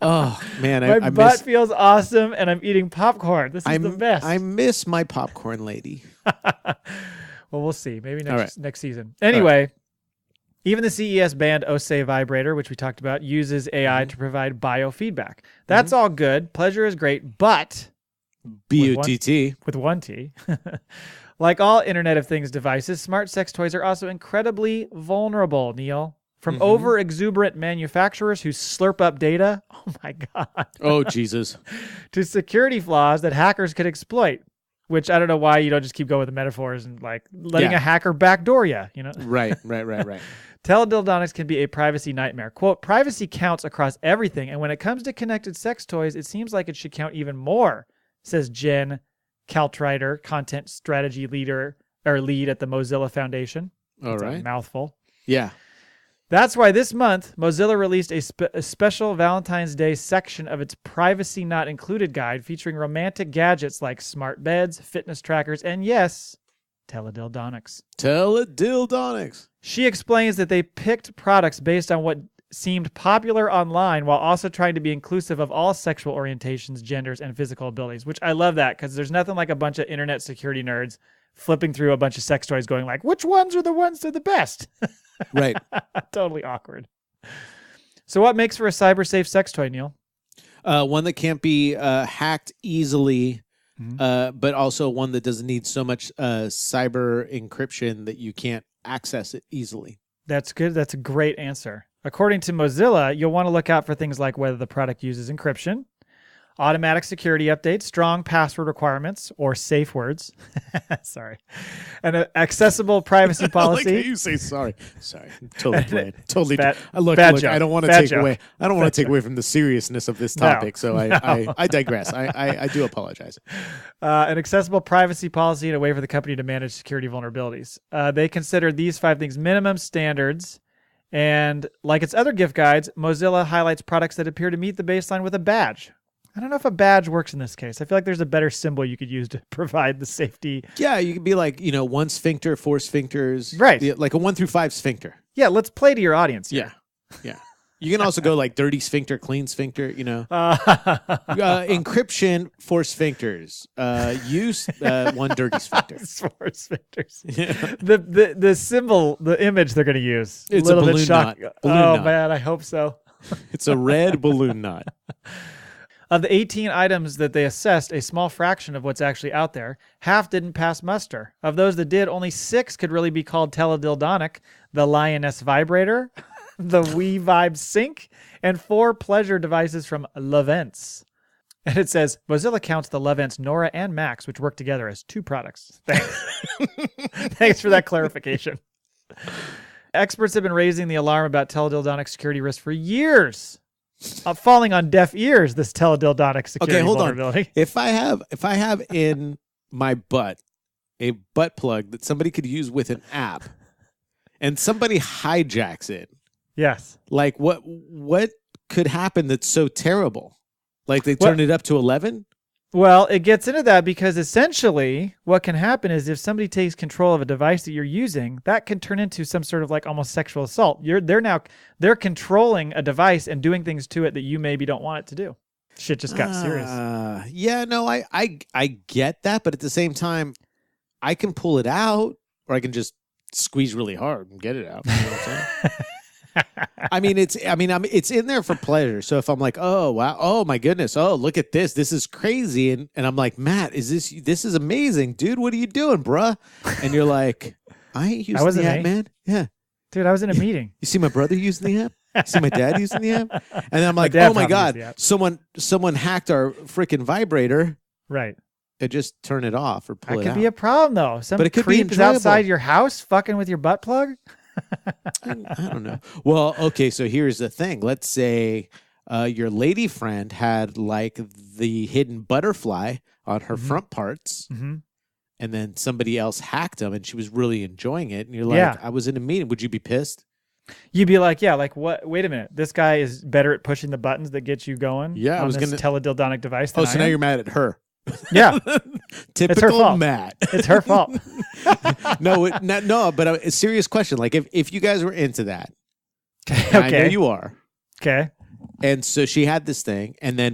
Oh man, My I butt miss feels awesome, and I'm eating popcorn. This is the best. I miss my popcorn lady. Well, we'll see. Maybe All right. next season. Anyway, even the CES band Osei vibrator, which we talked about, uses AI to provide biofeedback. That's all good. Pleasure is great, but BUTT. with one T. Like all Internet of Things devices, smart sex toys are also incredibly vulnerable, Neil. From over-exuberant manufacturers who slurp up data, oh my God, Oh Jesus. to security flaws that hackers could exploit, which I don't know why you don't just keep going with the metaphors and letting a hacker backdoor you, Right. Teledildonics can be a privacy nightmare. Quote, privacy counts across everything, and when it comes to connected sex toys, it seems like it should count even more, says Jen Kaltrider, content strategy lead at the Mozilla Foundation. All That's right. a mouthful. Yeah. That's why this month, Mozilla released a special Valentine's Day section of its Privacy Not Included guide featuring romantic gadgets like smart beds, fitness trackers, and yes, teledildonics. Teledildonics. She explains that they picked products based on what seemed popular online while also trying to be inclusive of all sexual orientations, genders, and physical abilities, which I love that because there's nothing like a bunch of internet security nerds flipping through a bunch of sex toys going which ones are the ones that are the best? Right. Totally awkward. So what makes for a cyber-safe sex toy, Neil? One that can't be hacked easily, but also one that doesn't need so much cyber encryption that you can't access it easily. That's good. That's a great answer. According to Mozilla, you'll want to look out for things like whether the product uses encryption, automatic security updates, strong password requirements, or safe words. Sorry. An accessible privacy policy. I like how you say sorry. Sorry. Totally playing. Totally. Bad Look, joke. I don't want to Bad take joke. away. I don't want to take away from the seriousness of this topic. So No. I digress. I do apologize. An accessible privacy policy and a way for the company to manage security vulnerabilities. They considered these 5 things minimum standards. And like its other gift guides, Mozilla highlights products that appear to meet the baseline with a badge. I don't know if a badge works in this case. I feel like there's a better symbol you could use to provide the safety. Yeah, you could be like, 1 sphincter, 4 sphinctors. Right. Like a 1 through 5 sphincter. Yeah, let's play to your audience here. Yeah. You can also go like dirty sphincter, clean sphincter, encryption for sphincters. Use 1 dirty sphincter. For sphincters. Yeah. The symbol, the image they're going to use. It's little a bit balloon shock. knot. Balloon Oh, knot. man, I hope so. It's a red balloon knot. Of the 18 items that they assessed, a small fraction of what's actually out there, half didn't pass muster. Of those that did, only 6 could really be called teledildonic: the Lioness Vibrator, the We Vibe Sync, and 4 pleasure devices from Levents. And it says, Mozilla counts the Levents Nora and Max, which work together as 2 products. Thanks. Thanks for that clarification. Experts have been raising the alarm about teledildonic security risks for years. Falling on deaf ears, this teledildonic security Okay, hold vulnerability. on. If I have in my butt a butt plug that somebody could use with an app, and somebody hijacks it. Yes. Like what could happen that's so terrible? Like they turn it up to 11? Well, it gets into that because essentially what can happen is if somebody takes control of a device that you're using, that can turn into some sort of like almost sexual assault. They're controlling a device and doing things to it that you maybe don't want it to do. Shit just got serious. Yeah, no, I get that, but at the same time, I can pull it out, or I can just squeeze really hard and get it out. You know what I'm saying? It's in there for pleasure. So if I'm like, oh wow, oh my goodness, oh look at this is crazy, and I'm like, Matt, this is amazing, dude. What are you doing, bruh? And you're like, I ain't using the app, man. Yeah, dude, I was in a meeting. You see my brother using the app? You see my dad using the app? And then I'm like, oh my god, someone hacked our freaking vibrator. Right. And just turn it off or pull it out. That could be a problem though. Some creep is outside your house fucking with your butt plug. I don't know. Well, okay, so here's the thing. Let's say your lady friend had like the hidden butterfly on her front parts, and then somebody else hacked them, and she was really enjoying it. And you're like, I was in a meeting. Would you be pissed? You'd be like, yeah, like what? Wait a minute. This guy is better at pushing the buttons that get you going. Yeah, on I was this teledildonic device. Oh, so now you're mad at her. Yeah. Typical it's her fault. Matt. It's her fault. No, but a serious question. Like if you guys were into that, okay. I know you are. Okay. And so she had this thing and then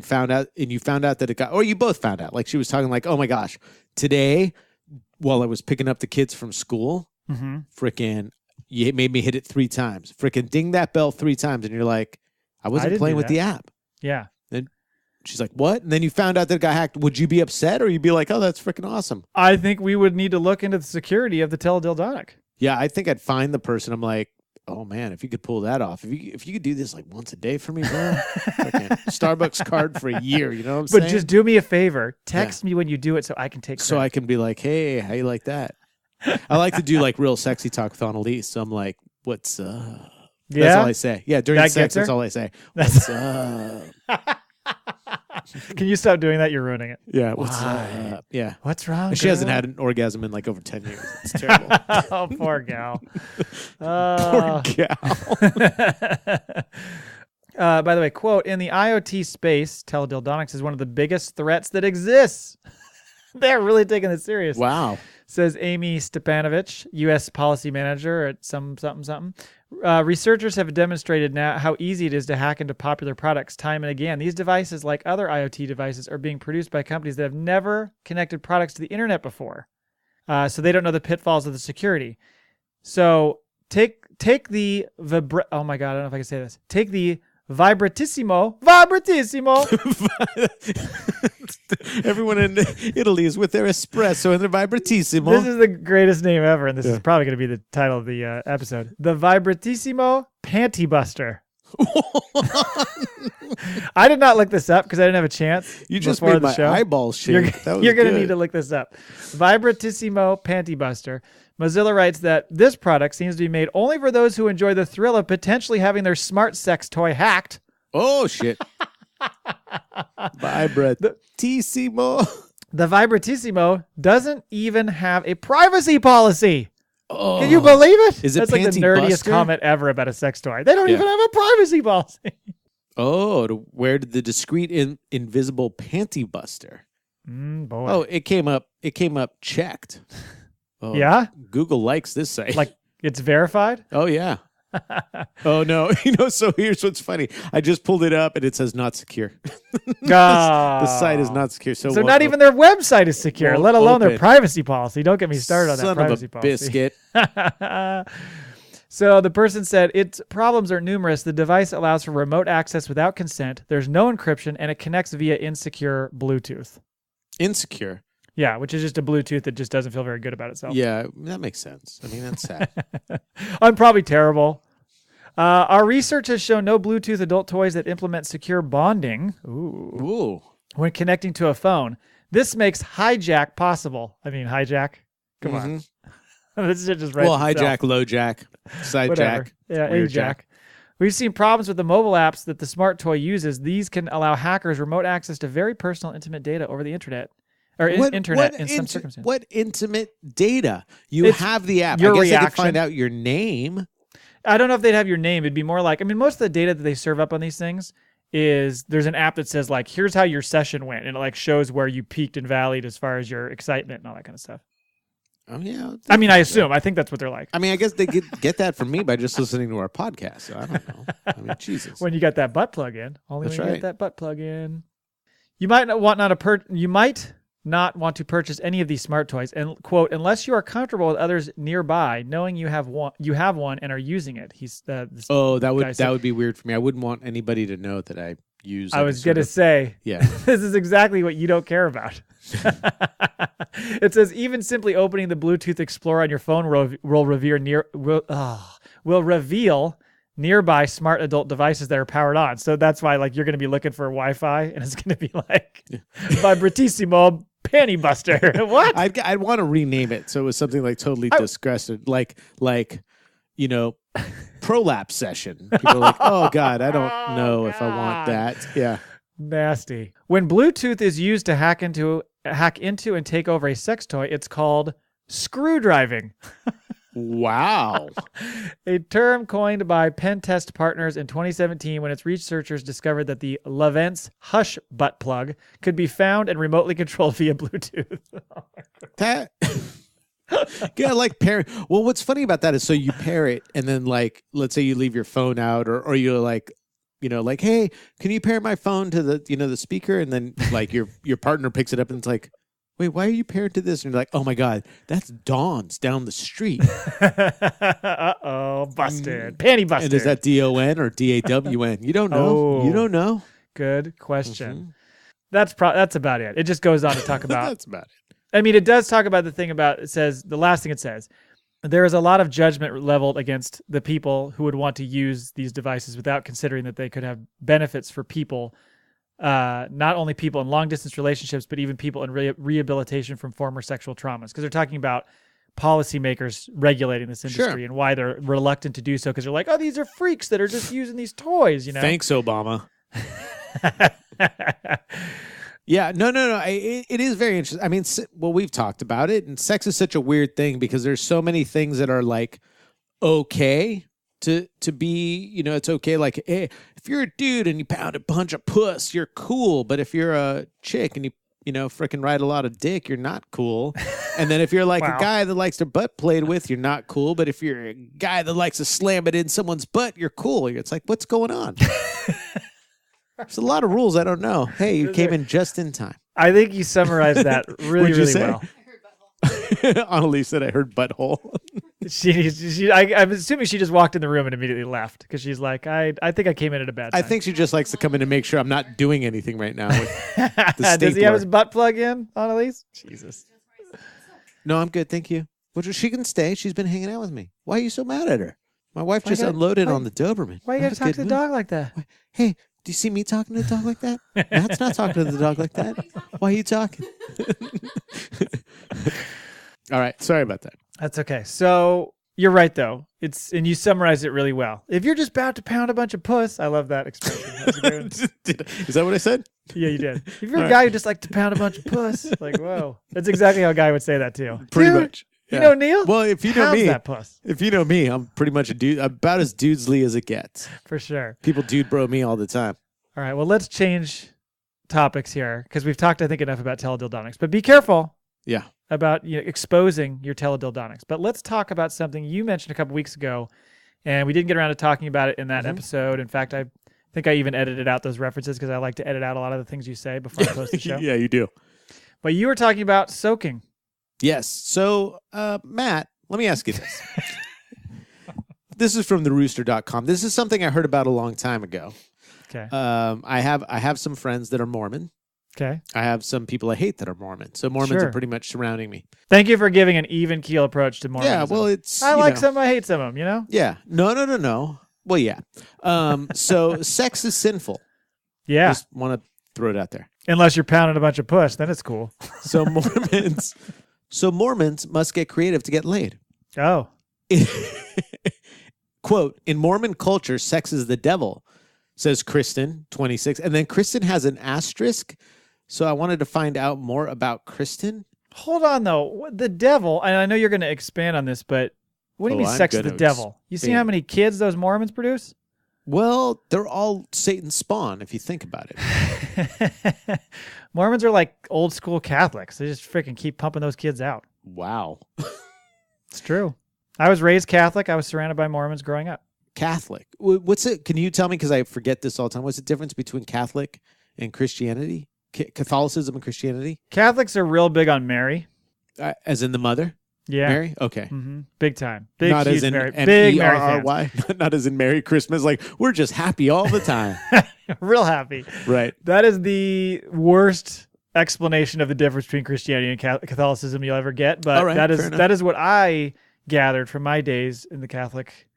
you found out that it got, or you both found out, like she was talking like, oh my gosh, today, while I was picking up the kids from school, freaking, you made me hit it 3 times. Freaking ding that bell 3 times. And you're like, I wasn't playing with the app. Yeah. She's like, what? And then you found out that it got hacked. Would you be upset or you'd be like, oh, that's freaking awesome? I think we would need to look into the security of the teledildonic. Yeah, I think I'd find the person. I'm like, oh, man, if you could pull that off. If you could do this like once a day for me, bro. Starbucks card for a year, you know what I'm saying? But just do me a favor. Text me when you do it so I can take credit. So I can be like, hey, how you like that? I like to do like real sexy talk with Annalise. So I'm like, what's up? Yeah? That's all I say. Yeah, during sex, that's all I say. What's up? Can you stop doing that? You're ruining it. Yeah. What's up? Yeah. What's wrong? She hasn't had an orgasm in like over 10 years. It's terrible. Oh, poor gal. Poor gal. By the way, quote, in the IoT space, teledildonics is one of the biggest threats that exists. They're really taking this serious. Wow. Says Amy Stepanovich, U.S. policy manager at something. Researchers have demonstrated now how easy it is to hack into popular products time and again. These devices, like other IoT devices, are being produced by companies that have never connected products to the internet before. So they don't know the pitfalls of the security. So take the oh my God, I don't know if I can say this. Take the Vibratissimo. Everyone in Italy is with their espresso and their Vibratissimo. This is the greatest name ever, and this is probably going to be the title of the episode. The Vibratissimo Panty Buster. I did not look this up because I didn't have a chance. You just made my eyeballs shake. You're going to need to look this up. Vibratissimo Panty Buster. Mozilla writes that this product seems to be made only for those who enjoy the thrill of potentially having their smart sex toy hacked. Oh, shit. Vibratissimo. The Vibratissimo doesn't even have a privacy policy. Oh, can you believe it? Is it That's like the nerdiest comment ever about a sex toy. They don't even have a privacy policy. Oh, to wear the discreet invisible panty buster. Boy. Oh, it came up checked. Oh, yeah? Google likes this site. Like it's verified? Oh, yeah. Oh, no. So here's what's funny. I just pulled it up and it says not secure. The site is not secure. So not even their website is secure, let alone their privacy policy. Don't get me started on that privacy policy. Biscuit. So the person said, its problems are numerous. The device allows for remote access without consent. There's no encryption, and it connects via insecure Bluetooth. Insecure? Yeah, which is just a Bluetooth that just doesn't feel very good about itself. Yeah, that makes sense. I mean, that's sad. I'm probably terrible. Our research has shown no Bluetooth adult toys that implement secure bonding when connecting to a phone. This makes hijack possible. I mean, hijack? Come on. This shit just hijack, low jack, side jack. Yeah, a jack. We've seen problems with the mobile apps that the smart toy uses. These can allow hackers remote access to very personal, intimate data over the internet. or internet in some circumstances. What intimate data? You It's have the app. your I guess they could reaction. find out your name. I don't know if they'd have your name. It'd be more like, I mean, most of the data that they serve up on these things is there's an app that says like, here's how your session went. And it like shows where you peaked and valleyed as far as your excitement and all that kind of stuff. Oh, yeah. I mean, I assume. I think that's what they're like. I mean, I guess they get that from me by just listening to our podcast. So I don't know. I mean, Jesus. When you got that butt plug in. Only That's when you right. get that butt plug in. You might not want to purchase any of these smart toys, and quote, unless you are comfortable with others nearby, knowing you have one and are using it. That would be weird for me. I wouldn't want anybody to know that I use. I was gonna say, yeah, this is exactly what you don't care about. It says even simply opening the Bluetooth Explorer on your phone will reveal nearby smart adult devices that are powered on. So that's why, like, you're going to be looking for Wi-Fi, and it's going to be like Vibratissimo Panty Buster. What? I'd want to rename it so it was something like totally disgusted, like prolapse session. People are like, oh God, I don't know if I want that. Yeah, nasty. When Bluetooth is used to hack into and take over a sex toy, it's called screw driving. Wow. A term coined by pen test partners in 2017 when its researchers discovered that the Levent's Hush butt plug could be found and remotely controlled via Bluetooth. That yeah, like pair. Well, what's funny about that is so you pair it, and then like, let's say you leave your phone out, or you're like, like, hey, can you pair my phone to the the speaker, and then like your partner picks it up and it's like, wait, why are you paired to this? And you're like, oh my God, that's Dawn's down the street. Uh-oh, busted. Panty busted. And is that DON or DAWN? You don't know. Oh. You don't know. Good question. That's about it. It just goes on to talk about. That's about it. I mean, it does talk about the thing about, it says, the last thing it says, there is a lot of judgment leveled against the people who would want to use these devices without considering that they could have benefits for people, not only people in long distance relationships, but even people in rehabilitation from former sexual traumas. Because they're talking about policymakers regulating this industry and why they're reluctant to do so. Because they're like, oh, these are freaks that are just using these toys, Thanks, Obama. Yeah, no. It is very interesting. I mean, well, we've talked about it, and sex is such a weird thing because there's so many things that are like okay to be, it's okay. Like, hey, if you're a dude and you pound a bunch of puss, you're cool. But if you're a chick and you freaking ride a lot of dick, you're not cool. And then if you're like a guy that likes their butt played with, you're not cool. But if you're a guy that likes to slam it in someone's butt, you're cool. It's like, what's going on? There's a lot of rules I don't know. Hey, you came in just in time. I think you summarized that really, really well. Annalise said I heard butthole. I'm assuming she just walked in the room and immediately left because she's like, I think I came in at a bad time. I think she just likes to come in and make sure I'm not doing anything right now. With the Does he have his butt plug in, Annalise? Jesus. No, I'm good. Thank you. She can stay. She's been hanging out with me. Why are you so mad at her? My wife just unloaded on the Doberman. Why you got to talk to the dog like that? Hey, do you see me talking to the dog like that? Matt's not talking to the dog like that. Why are you talking? All right. Sorry about that. That's okay. So you're right, though. And you summarized it really well. If you're just about to pound a bunch of puss, I love that expression. That's a good one. Is that what I said? Yeah, you did. If you're a guy who just like to pound a bunch of puss, like, whoa. That's exactly how a guy would say that, too. Pretty much. Yeah. You know Neil? Well, if you know me, that puss. If you know me, I'm pretty much a dude, about as dudesly as it gets. For sure. People dude bro me all the time. All right, well, let's change topics here because we've talked, I think, enough about teledildonics. But be careful about exposing your teledildonics. But let's talk about something you mentioned a couple weeks ago, and we didn't get around to talking about it in that episode. In fact, I think I even edited out those references because I like to edit out a lot of the things you say before I post the show. Yeah, you do. But you were talking about soaking. Yes. So, Matt, let me ask you this. This is from therooster.com. This is something I heard about a long time ago. Okay. I have some friends that are Mormon. Okay. I have some people I hate that are Mormon. So Mormons are pretty much surrounding me. Thank you for giving an even keel approach to Mormonism. Yeah, well, it's I like some, I hate some of them, Yeah. No. Well, yeah. So sex is sinful. Yeah. Just want to throw it out there. Unless you're pounding a bunch of puss, then it's cool. So Mormons must get creative to get laid. Oh. Quote, in Mormon culture, sex is the devil, says Kristen, 26. And then Kristen has an asterisk. So I wanted to find out more about Kristen. Hold on, though. The devil, and I know you're going to expand on this, but what do you mean I'm sex is good the at devil? You see how many kids those Mormons produce? Well, they're all Satan's spawn, if you think about it. Mormons are like old school Catholics. They just freaking keep pumping those kids out. Wow. It's true. I was raised Catholic. I was surrounded by Mormons growing up. Catholic. What's it? Can you tell me, because I forget this all the time, what's the difference between Catholic and Christianity? Catholicism and Christianity? Catholics are real big on Mary. As in the mother? Yeah. Mary? Okay. Mm-hmm. Big time. Big, Not huge as in Mary. Big Mary M-E-R-R-Y? Not as in Merry Christmas. Like, we're just happy all the time. Real happy. Right. That is the worst explanation of the difference between Christianity and Catholicism you'll ever get. But right, that is what I gathered from my days in the Catholic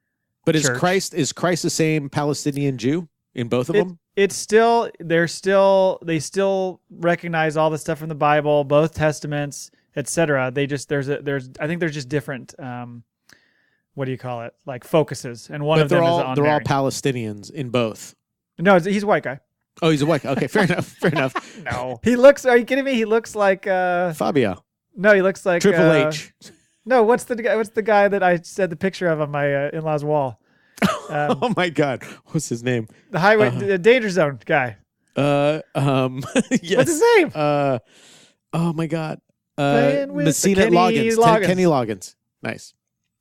But Church. is Christ the same Palestinian Jew in both of them? It's still they still recognize all the stuff from the Bible, both testaments, etc. They just I think there's just different what do you call it? Like focuses, and one But of them is on they're all Mary. Palestinians in both. No, he's a white guy. Oh, he's a white guy. Okay, fair enough. Fair enough. No, he looks. Are you kidding me? He looks like Fabio. no, he looks like Triple H. No, what's the guy that I said the picture of on my in-laws wall? Oh my God, what's his name? The highway, the danger zone guy. Yes. What's his name? Oh my God. Playing with Messina Kenny Loggins. Loggins. Kenny Loggins. Nice.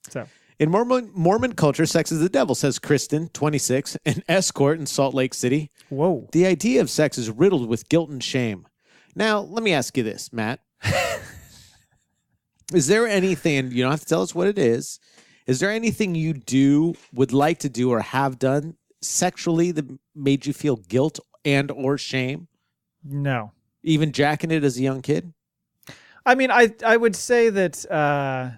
So In Mormon culture, sex is the devil, says Kristen, 26, an escort in Salt Lake City. whoa. The idea of sex is riddled with guilt and shame. Now, let me ask you this, Matt. Is there anything, you don't have to tell us what it is there anything you would like to do, or have done sexually that made you feel guilt and or shame? No. Even jacking it as a young kid? I mean, I would say that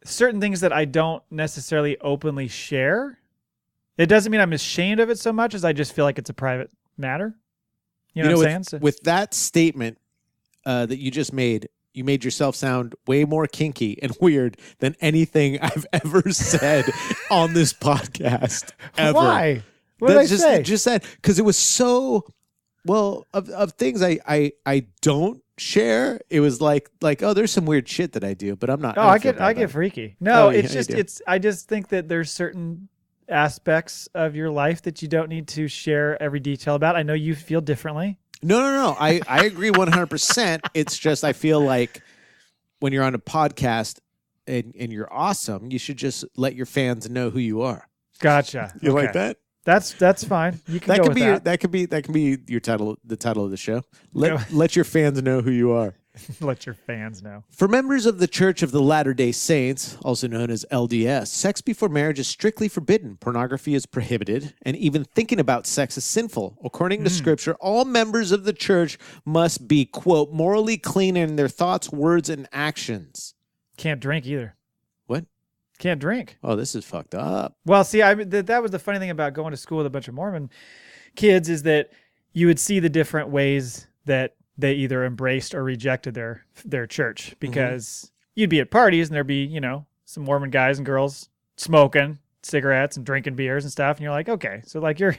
certain things that I don't necessarily openly share, it doesn't mean I'm ashamed of it so much as I just feel like it's a private matter. You know what I'm saying? So, With that statement that you just made, you made yourself sound way more kinky and weird than anything I've ever said on this podcast ever. why? What did I say? Just said, because it was so, well, of things I don't share, it was like, oh, there's some weird shit that I do, but I'm not. Oh, I get freaky. No, Oh, yeah, it's just you do. I just think that there's certain aspects of your life that you don't need to share every detail about. I know you feel differently. No. I agree 100%. It's just, I feel like when you're on a podcast and you're awesome, you should just let your fans know who you are. Gotcha. You Okay. like that? That's fine. You can That go could with be that. that can be your title, the title of the show. Let your fans know who you are. Let your fans know. For members of the Church of the Latter-day Saints, also known as LDS, sex before marriage is strictly forbidden. Pornography is prohibited, and even thinking about sex is sinful. According to Scripture, all members of the church must be, quote, morally clean in their thoughts, words, and actions. Can't drink either. What? Can't drink. Oh, this is fucked up. Well, see, that was the funny thing about going to school with a bunch of Mormon kids, is that you would see the different ways that they either embraced or rejected their church, because you'd be at parties and there'd be, some Mormon guys and girls smoking cigarettes and drinking beers and stuff. And you're like, okay, so like you're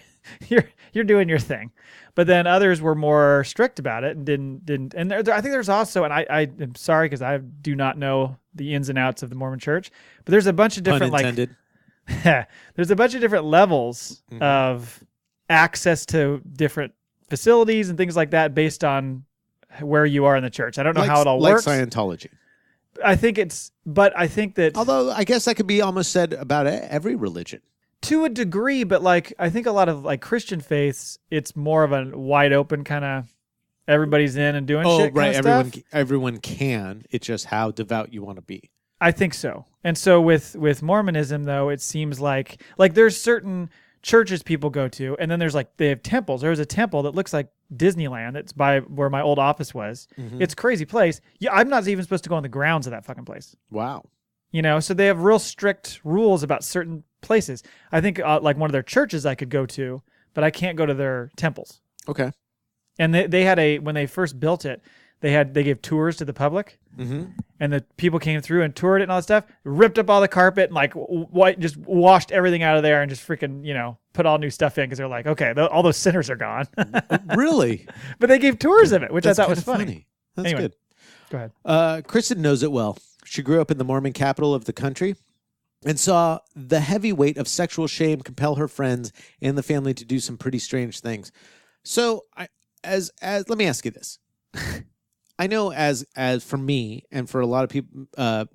doing your thing. But then others were more strict about it and didn't. And I think there's also, and I am sorry, because I do not know the ins and outs of the Mormon church, but there's a bunch of different, Unintended. there's a bunch of different levels of access to different facilities and things like that based on where you are in the church. I don't know how it all works. Like Scientology. I think that Although I guess that could be almost said about every religion. to a degree, but like I think a lot of like Christian faiths, it's more of a wide open kind of everybody's in and doing shit. Right. Kind of stuff. Everyone can. It's just how devout you want to be. I think so. And so with Mormonism, though, it seems like there's certain churches people go to, and then there's they have temples. There's a temple that looks like Disneyland. It's by where my old office was. It's a crazy place. Yeah, I'm not even supposed to go on the grounds of that fucking place. Wow. So they have real strict rules about certain places. I think like one of their churches I could go to, but I can't go to their temples. Okay. And they had when they first built it, they gave tours to the public, Mm-hmm. and the people came through and toured it and all that stuff, ripped up all the carpet and like just washed everything out of there and just freaking, put all new stuff in because they're like, okay, all those sinners are gone. Really? But they gave tours of it, which That's I thought was kinda funny. That's Anyway. good. Go ahead. Kristen knows it well. She grew up in the Mormon capital of the country and saw the heavy weight of sexual shame compel her friends and the family to do some pretty strange things. So, let me ask you this. I know as for me and for a lot of people,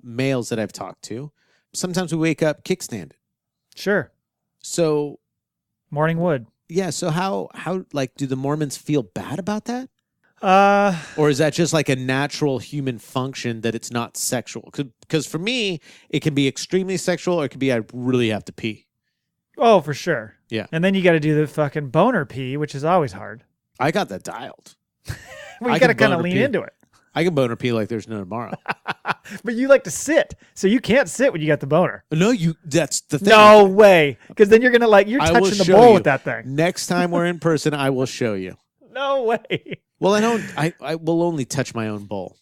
males that I've talked to, sometimes we wake up kickstanded. Sure. So, Morning wood. yeah. So how do the Mormons feel bad about that? Uh, Or is that just like a natural human function that it's not sexual? Because for me, it can be extremely sexual or it could be I really have to pee. oh, for sure. Yeah. And then you got to do the fucking boner pee, which is always hard. I got that dialed. Well, I you got to can kind of boner lean pee. into it. I can boner pee like there's no tomorrow. But you like to sit, so you can't sit when you got the boner. No, that's the thing. No way, because then you're gonna you're I will touching the show bowl you. with that thing. Next time we're in person, I will show you. No way. Well, I will only touch my own bowl.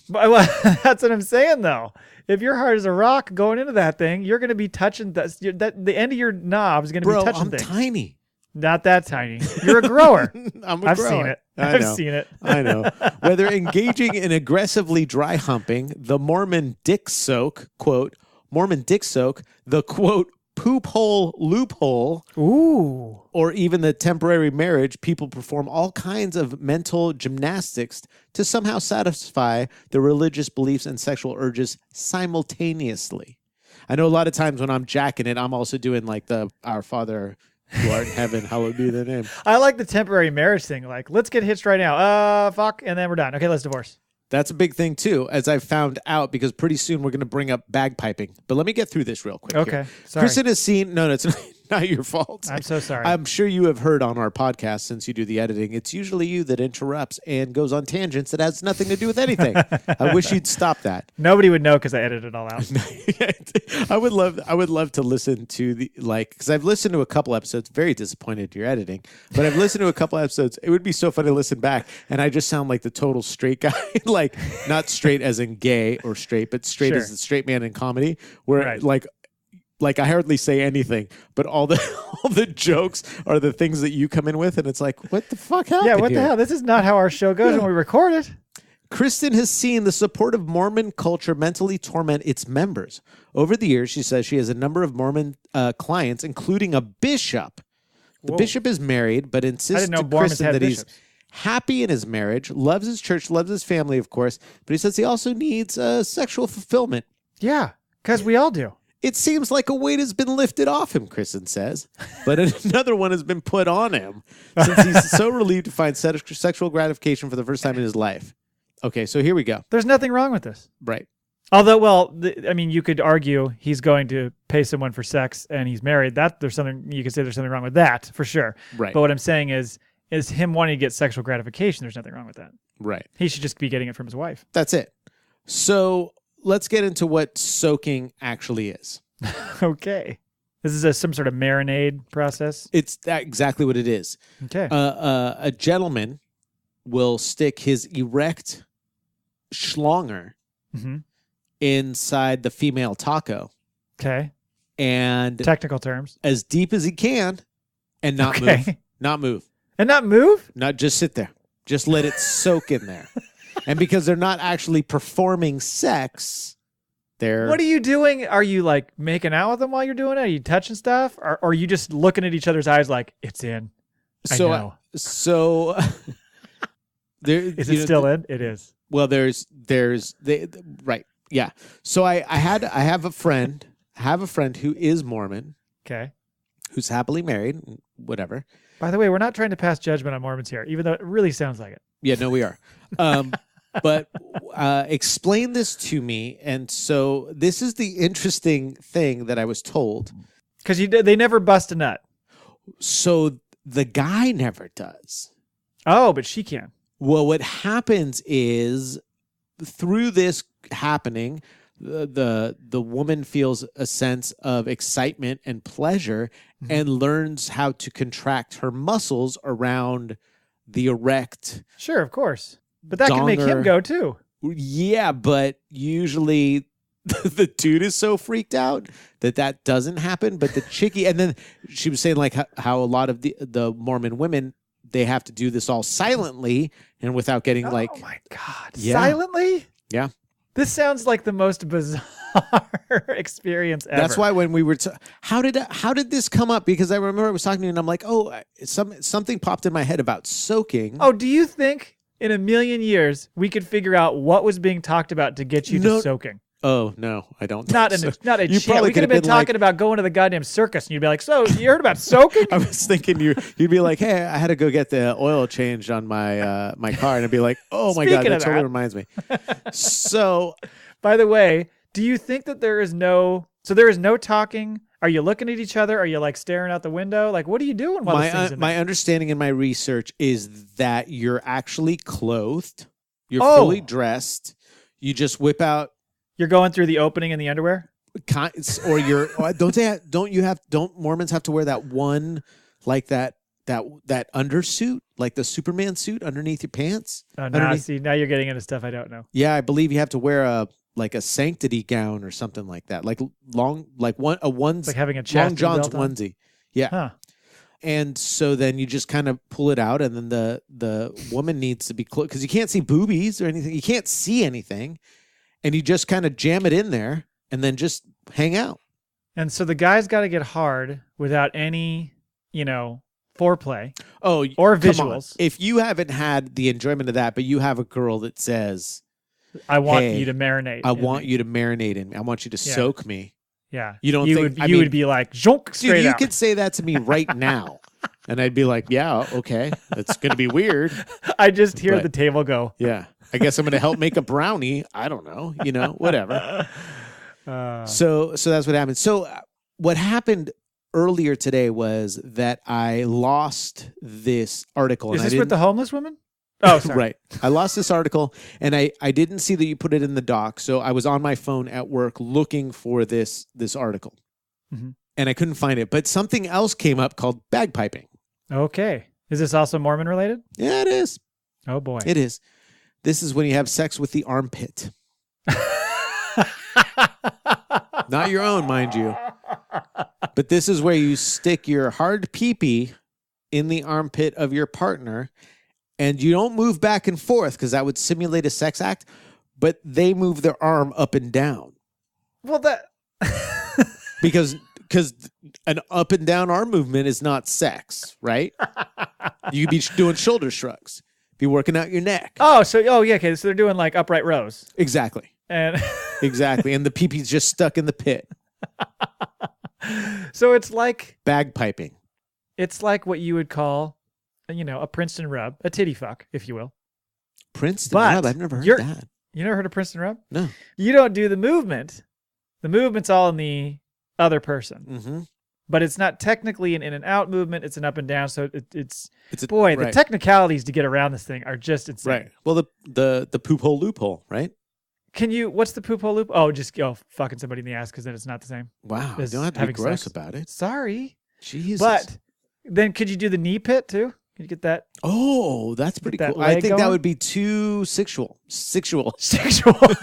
But, well, that's what I'm saying, though. If you're hard as a rock going into that thing, you're gonna be touching the end of your knob is gonna Bro, be touching I'm things. tiny. Not that tiny. You're a grower. I've seen it. I I've know. seen it. I know. Whether engaging in aggressively dry humping, the Mormon dick soak, quote, the quote, poop hole loophole, Ooh. or even the temporary marriage, people perform all kinds of mental gymnastics to somehow satisfy their religious beliefs and sexual urges simultaneously. I know a lot of times when I'm jacking it, I'm also doing like the Our Father who art in heaven, hallowed be thy name. I like the temporary marriage thing. Like, let's get hitched right now. Fuck, and then we're done. Okay, let's divorce. That's a big thing too, as I've found out, because pretty soon we're going to bring up bagpiping. But let me get through this real quick. Okay, here. sorry. Kristen has seen. No, it's not your fault. I'm so sorry. I'm sure you have heard on our podcast, since you do the editing, it's usually you that interrupts and goes on tangents that has nothing to do with anything. I wish you'd stop that. Nobody would know because I edited it all out. I would love to listen to because I've listened to a couple episodes, very disappointed in your editing, but I've listened to a couple episodes. It would be so fun to listen back, and I just sound like the total straight guy, like not straight as in gay or straight, but straight Sure. as the straight man in comedy, where Right. like I hardly say anything, but all the jokes are the things that you come in with, and it's like, what the fuck happened? Yeah, what here? the hell? This is not how our show goes when we record it. Kristen has seen the supportive Mormon culture mentally torment its members. Over the years, she says she has a number of Mormon clients, including a bishop. The bishop is married, but insists didn't know to Mormons Kristen had that bishops. he's happy in his marriage, loves his church, loves his family, of course, but he says he also needs sexual fulfillment. Yeah, because we all do. It seems like a weight has been lifted off him, Kristen says, but another one has been put on him since he's so relieved to find sexual gratification for the first time in his life. Okay, so here we go. There's nothing wrong with this. Right. Although, well, you could argue he's going to pay someone for sex and he's married. There's something you could say. There's something wrong with that for sure. Right. But what I'm saying is him wanting to get sexual gratification. There's nothing wrong with that. Right. He should just be getting it from his wife. That's it. So let's get into what soaking actually is. Okay. This is some sort of marinade process. It's exactly what it is. Okay. A gentleman will stick his erect schlonger Mm-hmm. inside the female taco Okay. and Technical terms. as deep as he can and not move. Okay. Not move. And not move? Not just sit there. Just let it soak in there. And because they're not actually performing sex, they're... What are you doing? Are you like making out with them while you're doing it? Are you touching stuff? Or are you just looking at each other's eyes like, it's in? I know. So there, Is it still in? It is. Well, right. Yeah. So I have a friend who is Mormon, Okay. who's happily married, whatever. By the way, we're not trying to pass judgment on Mormons here, even though it really sounds like it. Yeah, no, we are. But explain this to me. And so this is the interesting thing that I was told. Because they never bust a nut. So the guy never does. Oh, but she can. Well, what happens is through this happening, the woman feels a sense of excitement and pleasure and learns how to contract her muscles around the erect. Sure, of course. But that can make him go too. Yeah, but usually the dude is so freaked out that doesn't happen. But the chickie, and then she was saying like how a lot of the Mormon women, they have to do this all silently and without getting Oh my God. Yeah. Silently? Yeah. This sounds like the most bizarre experience ever. That's why when we were, how did this come up? Because I remember I was talking to you and I'm like, oh, something popped in my head about soaking. Oh, do you think in a million years we could figure out what was being talked about to get you to soaking? Oh no, I don't. Not think so. not a You chance. probably We could have been talking about going to the goddamn circus, and you'd be like, "So you heard about soaking?" I was thinking you'd be like, hey, I had to go get the oil changed on my my car, and I'd be like, oh my God, Speaking that of totally that. reminds me. So By the way, do you think that there is no talking? Are you looking at each other? Are you like staring out the window? Like, what are you doing while this thing's in my there? understanding in my research is that you're actually clothed, you're Oh. fully dressed, you just whip out. You're going through the opening in the underwear? Or you're don't Mormons have to wear that one like that undersuit, like the Superman suit underneath your pants? Oh, now now you're getting into stuff I don't know. Yeah, I believe you have to wear a sanctity gown or something like that, like one's It's like having a Long chastity John's belt on? onesie. Yeah. Huh. And so then you just kind of pull it out, and then the woman needs to be close because you can't see boobies or anything. You can't see anything. And you just kind of jam it in there and then just hang out. And so the guy's got to get hard without any, foreplay. Oh, Or come on. visuals. If you haven't had the enjoyment of that, but you have a girl that says, I want Hey, you to marinate. I in want me. you to marinate in me. I want you to Yeah. soak me. Yeah. You don't you think- would I you mean- would be like, zonk, straight Dude, you out. could say that to me right now. And I'd be like, yeah, okay. That's going to be weird. I just hear But- the table go. Yeah. I guess I'm going to help make a brownie. I don't know. Whatever. So that's what happened. So what happened earlier today was that I lost this article. Is and this I with the didn't- homeless woman? Oh, sorry. Right. I lost this article and I didn't see that you put it in the doc. So I was on my phone at work looking for this article. Mhm. And I couldn't find it. But something else came up called bagpiping. Okay. Is this also Mormon related? Yeah, it is. Oh boy. It is. This is when you have sex with the armpit. Not your own, mind you. But this is where you stick your hard pee-pee in the armpit of your partner, and you don't move back and forth because that would simulate a sex act, but they move their arm up and down. Well, that Because an up and down arm movement is not sex, right? You'd be doing shoulder shrugs, be working out your neck. okay. So they're doing like upright rows, Exactly. and Exactly. And the pee-pee's just stuck in the pit. so it's like Bagpiping. what you would call, a Princeton rub, a titty fuck, if you will. Princeton But rub. I've never heard you're- that. You never heard of Princeton rub? No. You don't do the movement. The movement's all in the other person, Mm-hmm. but it's not technically an in and out movement. It's an up and down. So it's the right. technicalities to get around this thing are just insane. Right. Well, the poop hole loophole, right? What's the poop hole loop? Oh, just go fucking somebody in the ass because then it's not the same. Wow. You Is don't have to be having gross sex. about it. Sorry. Jesus. But then could you do the knee pit too? Can you get that? Oh, that's pretty that cool. I leg think that going? would be too sexual. Sexual.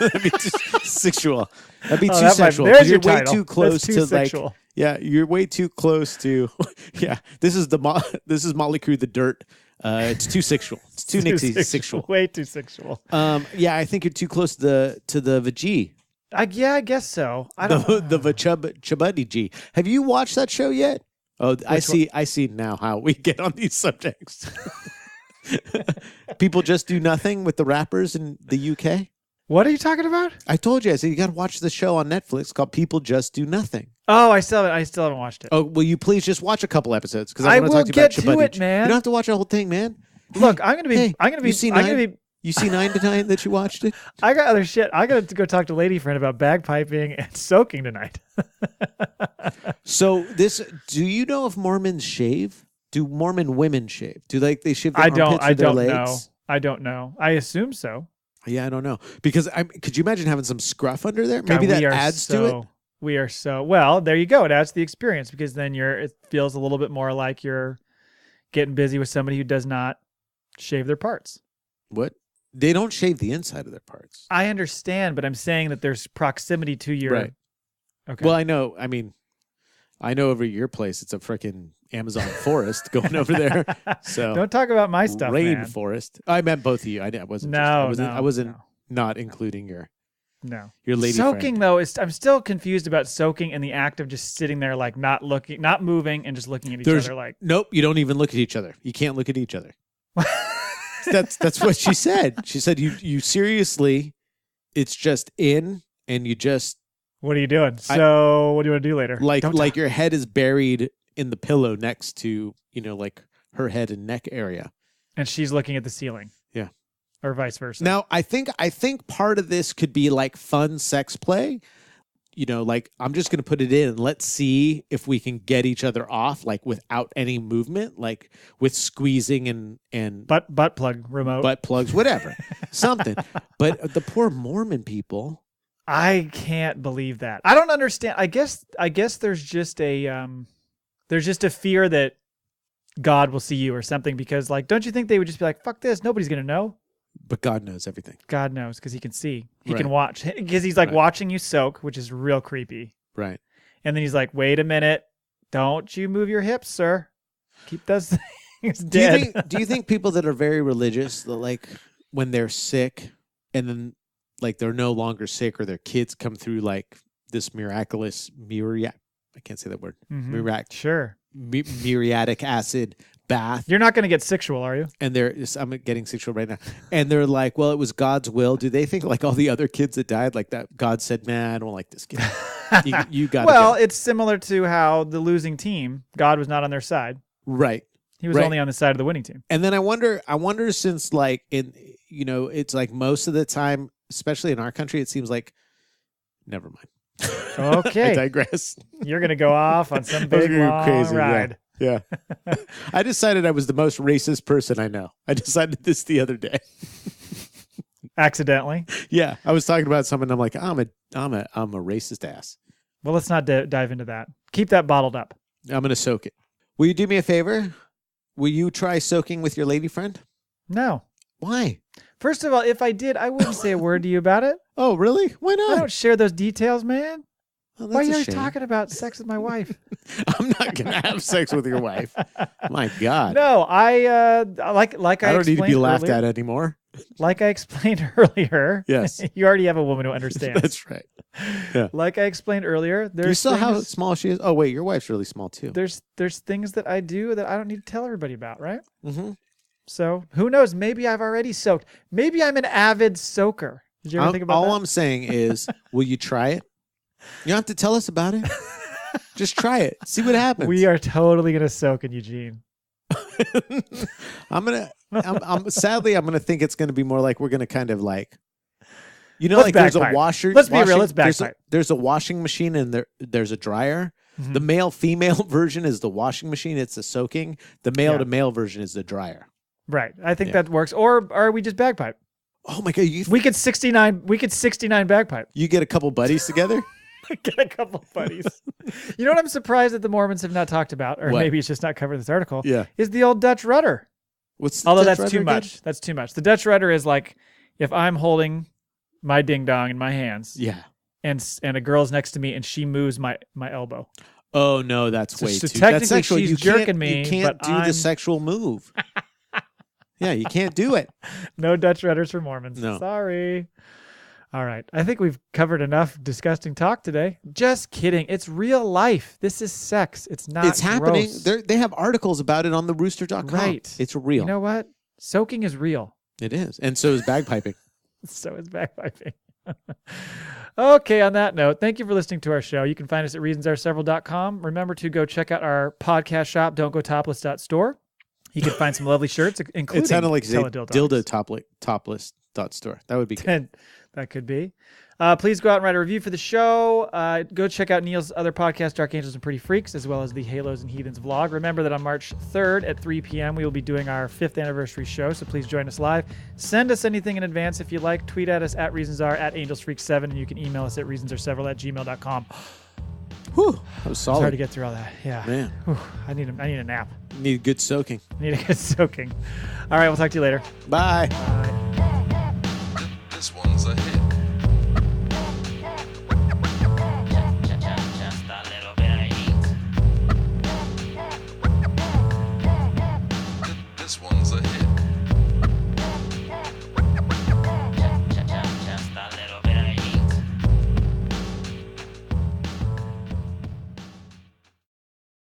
That'd be too sexual. That'd be Oh, too sexual. 'cause There's you're your way title. too close That's too to sexual. like. Yeah, you're way too close to. Yeah, this is Motley Crue, The Dirt. It's too sexual. It's too Nixie sexual. Way too sexual. Yeah, I think you're too close to the Vg. I guess so. I don't. The Chabuddy G. Have you watched that show yet? Oh, I see now how we get on these subjects. People just do nothing with the rappers in the UK. What are you talking about? I told you. I said you got to watch the show on Netflix called People Just Do Nothing. Oh, I still haven't watched it. Oh, will you please just watch a couple episodes? Because I I want to will talk to you about get to Chabuddy it, G. man. You don't have to watch the whole thing, man. Look, I'm gonna be. Hey, I'm gonna be. you see I'm nine? gonna be. You see 9 tonight that you watched it? I got other shit. I got to go talk to lady friend about bagpiping and soaking tonight. So do you know if Mormons shave? Do Mormon women shave? Do they shave their I don't. armpits I or their don't legs? know. I don't know. I assume so. Yeah, I don't know. Because could you imagine having some scruff under there? God, Maybe that we are adds to it. We are so well. There you go. It adds to the experience because then it feels a little bit more like you're getting busy with somebody who does not shave their parts. What? They don't shave the inside of their parts. I understand, but I'm saying that there's proximity to your. Right. Okay. Well, I know. I mean, I know over your place, it's a freaking Amazon forest going over there. So don't talk about my stuff, man. Rainforest. I meant both of you. I wasn't. I wasn't not including your lady soaking friend. though I'm still confused about soaking and the act of just sitting there like not looking, not moving, and just looking at each other like. Nope, you don't even look at each other. You can't look at each other. That's what she said. She said you seriously, it's just in and you just. What are you doing? So what do you want to do later? Like your head is buried in the pillow next to like her head and neck area, and she's looking at the ceiling. Yeah. Or vice versa. Now, I think part of this could be like fun sex play. Like I'm just going to put it in and let's see if we can get each other off like without any movement, like with squeezing and butt plug remote. Butt plugs, whatever. Something. But the poor Mormon people, I can't believe that. I don't understand. I guess there's just a fear that God will see you or something because like don't you think they would just be like fuck this, nobody's going to know? But God knows everything. God knows because he can see. He can watch because he's like watching you soak, which is real creepy. Right. And then he's like, "Wait a minute. Don't you move your hips, sir. Keep those things dead." Do you think people that are very religious, that like when they're sick and then like they're no longer sick or their kids come through like this miraculous I can't say that word. Sure. Muriatic acid bath. You're not going to get sexual, are you? And I'm getting sexual right now. And they're like, well, it was God's will. Do they think like all the other kids that died, like that God said, man, I don't like this kid. You got Well, it's similar to how the losing team, God was not on their side. Right. He was only on the side of the winning team. And then I wonder since like it's like most of the time, especially in our country, it seems like, never mind. Okay. I digress. You're going to go off on some big long crazy, ride. Yeah. I decided I was the most racist person I know. I decided this the other day. Accidentally? Yeah. I was talking about something. I'm like, I'm a racist ass. Well, let's not dive into that. Keep that bottled up. I'm going to soak it. Will you do me a favor? Will you try soaking with your lady friend? No. Why? First of all, if I did, I wouldn't say a word to you about it. Oh, really? Why not? I don't share those details, man. Oh, why are you always talking about sex with my wife? I'm not going to have sex with your wife. My God. No, I like I don't need to be laughed earlier, at anymore. Like I explained earlier. Yes. You already have a woman who understands. That's right. Yeah. Like I explained earlier, there's you saw how small she is? Oh, wait, your wife's really small too. There's things that I do that I don't need to tell everybody about, right? Mm-hmm. So who knows? Maybe I've already soaked. Maybe I'm an avid soaker. Did you ever think about that? All I'm saying is, will you try it? You don't have to tell us about it. Just try it. See what happens. We are totally going to soak in Eugene. Sadly, I'm gonna think it's gonna be more like we're gonna kind of like, Let's like bagpipe. There's a washer. Let's be real. Let's bagpipe. There's a washing machine and there's a dryer. Mm-hmm. The male-female version is the washing machine. It's the soaking. The male-to-male version is the dryer. Right. I think that works. Or are we just bagpipe? Oh my God! We could 69 bagpipe. You get a couple buddies together. Get a couple buddies. You know what I'm surprised that the Mormons have not talked about, or maybe it's just not covered in this article. Yeah, is the old Dutch rudder. Although that's too much. That's too much. The Dutch rudder is like if I'm holding my ding dong in my hands. Yeah. And a girl's next to me and she moves my elbow. Oh no, that's way too. Technically, that's sexual. she's jerking me. You can't do the sexual move. Yeah, you can't do it. No Dutch rudders for Mormons. No. Sorry. All right. I think we've covered enough disgusting talk today. Just kidding. It's real life. This is sex. It's not It's happening. Gross. They have articles about it on the rooster.com. Right. It's real. You know what? Soaking is real. It is. And so is bagpiping. So is bagpiping. Okay, on that note, thank you for listening to our show. You can find us at reasonsareseveral.com. Remember to go check out our podcast shop, don'tgotopless.store. You can find some lovely shirts, including it sounded like dildo topless.store. That would be good. That could be. Please go out and write a review for the show. Go check out Neil's other podcast, Dark Angels and Pretty Freaks, as well as the Halos and Heathens vlog. Remember that on March 3rd at 3 p.m. we will be doing our 5th anniversary show, so please join us live. Send us anything in advance if you like. Tweet at us at ReasonsAre, at AngelsFreak7, and you can email us at reasonsareseveral@gmail.com. Whew, that was solid. It's hard to get through all that. Yeah. Man. Whew, I need a nap. Need good soaking. I need a good soaking. All right, we'll talk to you later. Bye.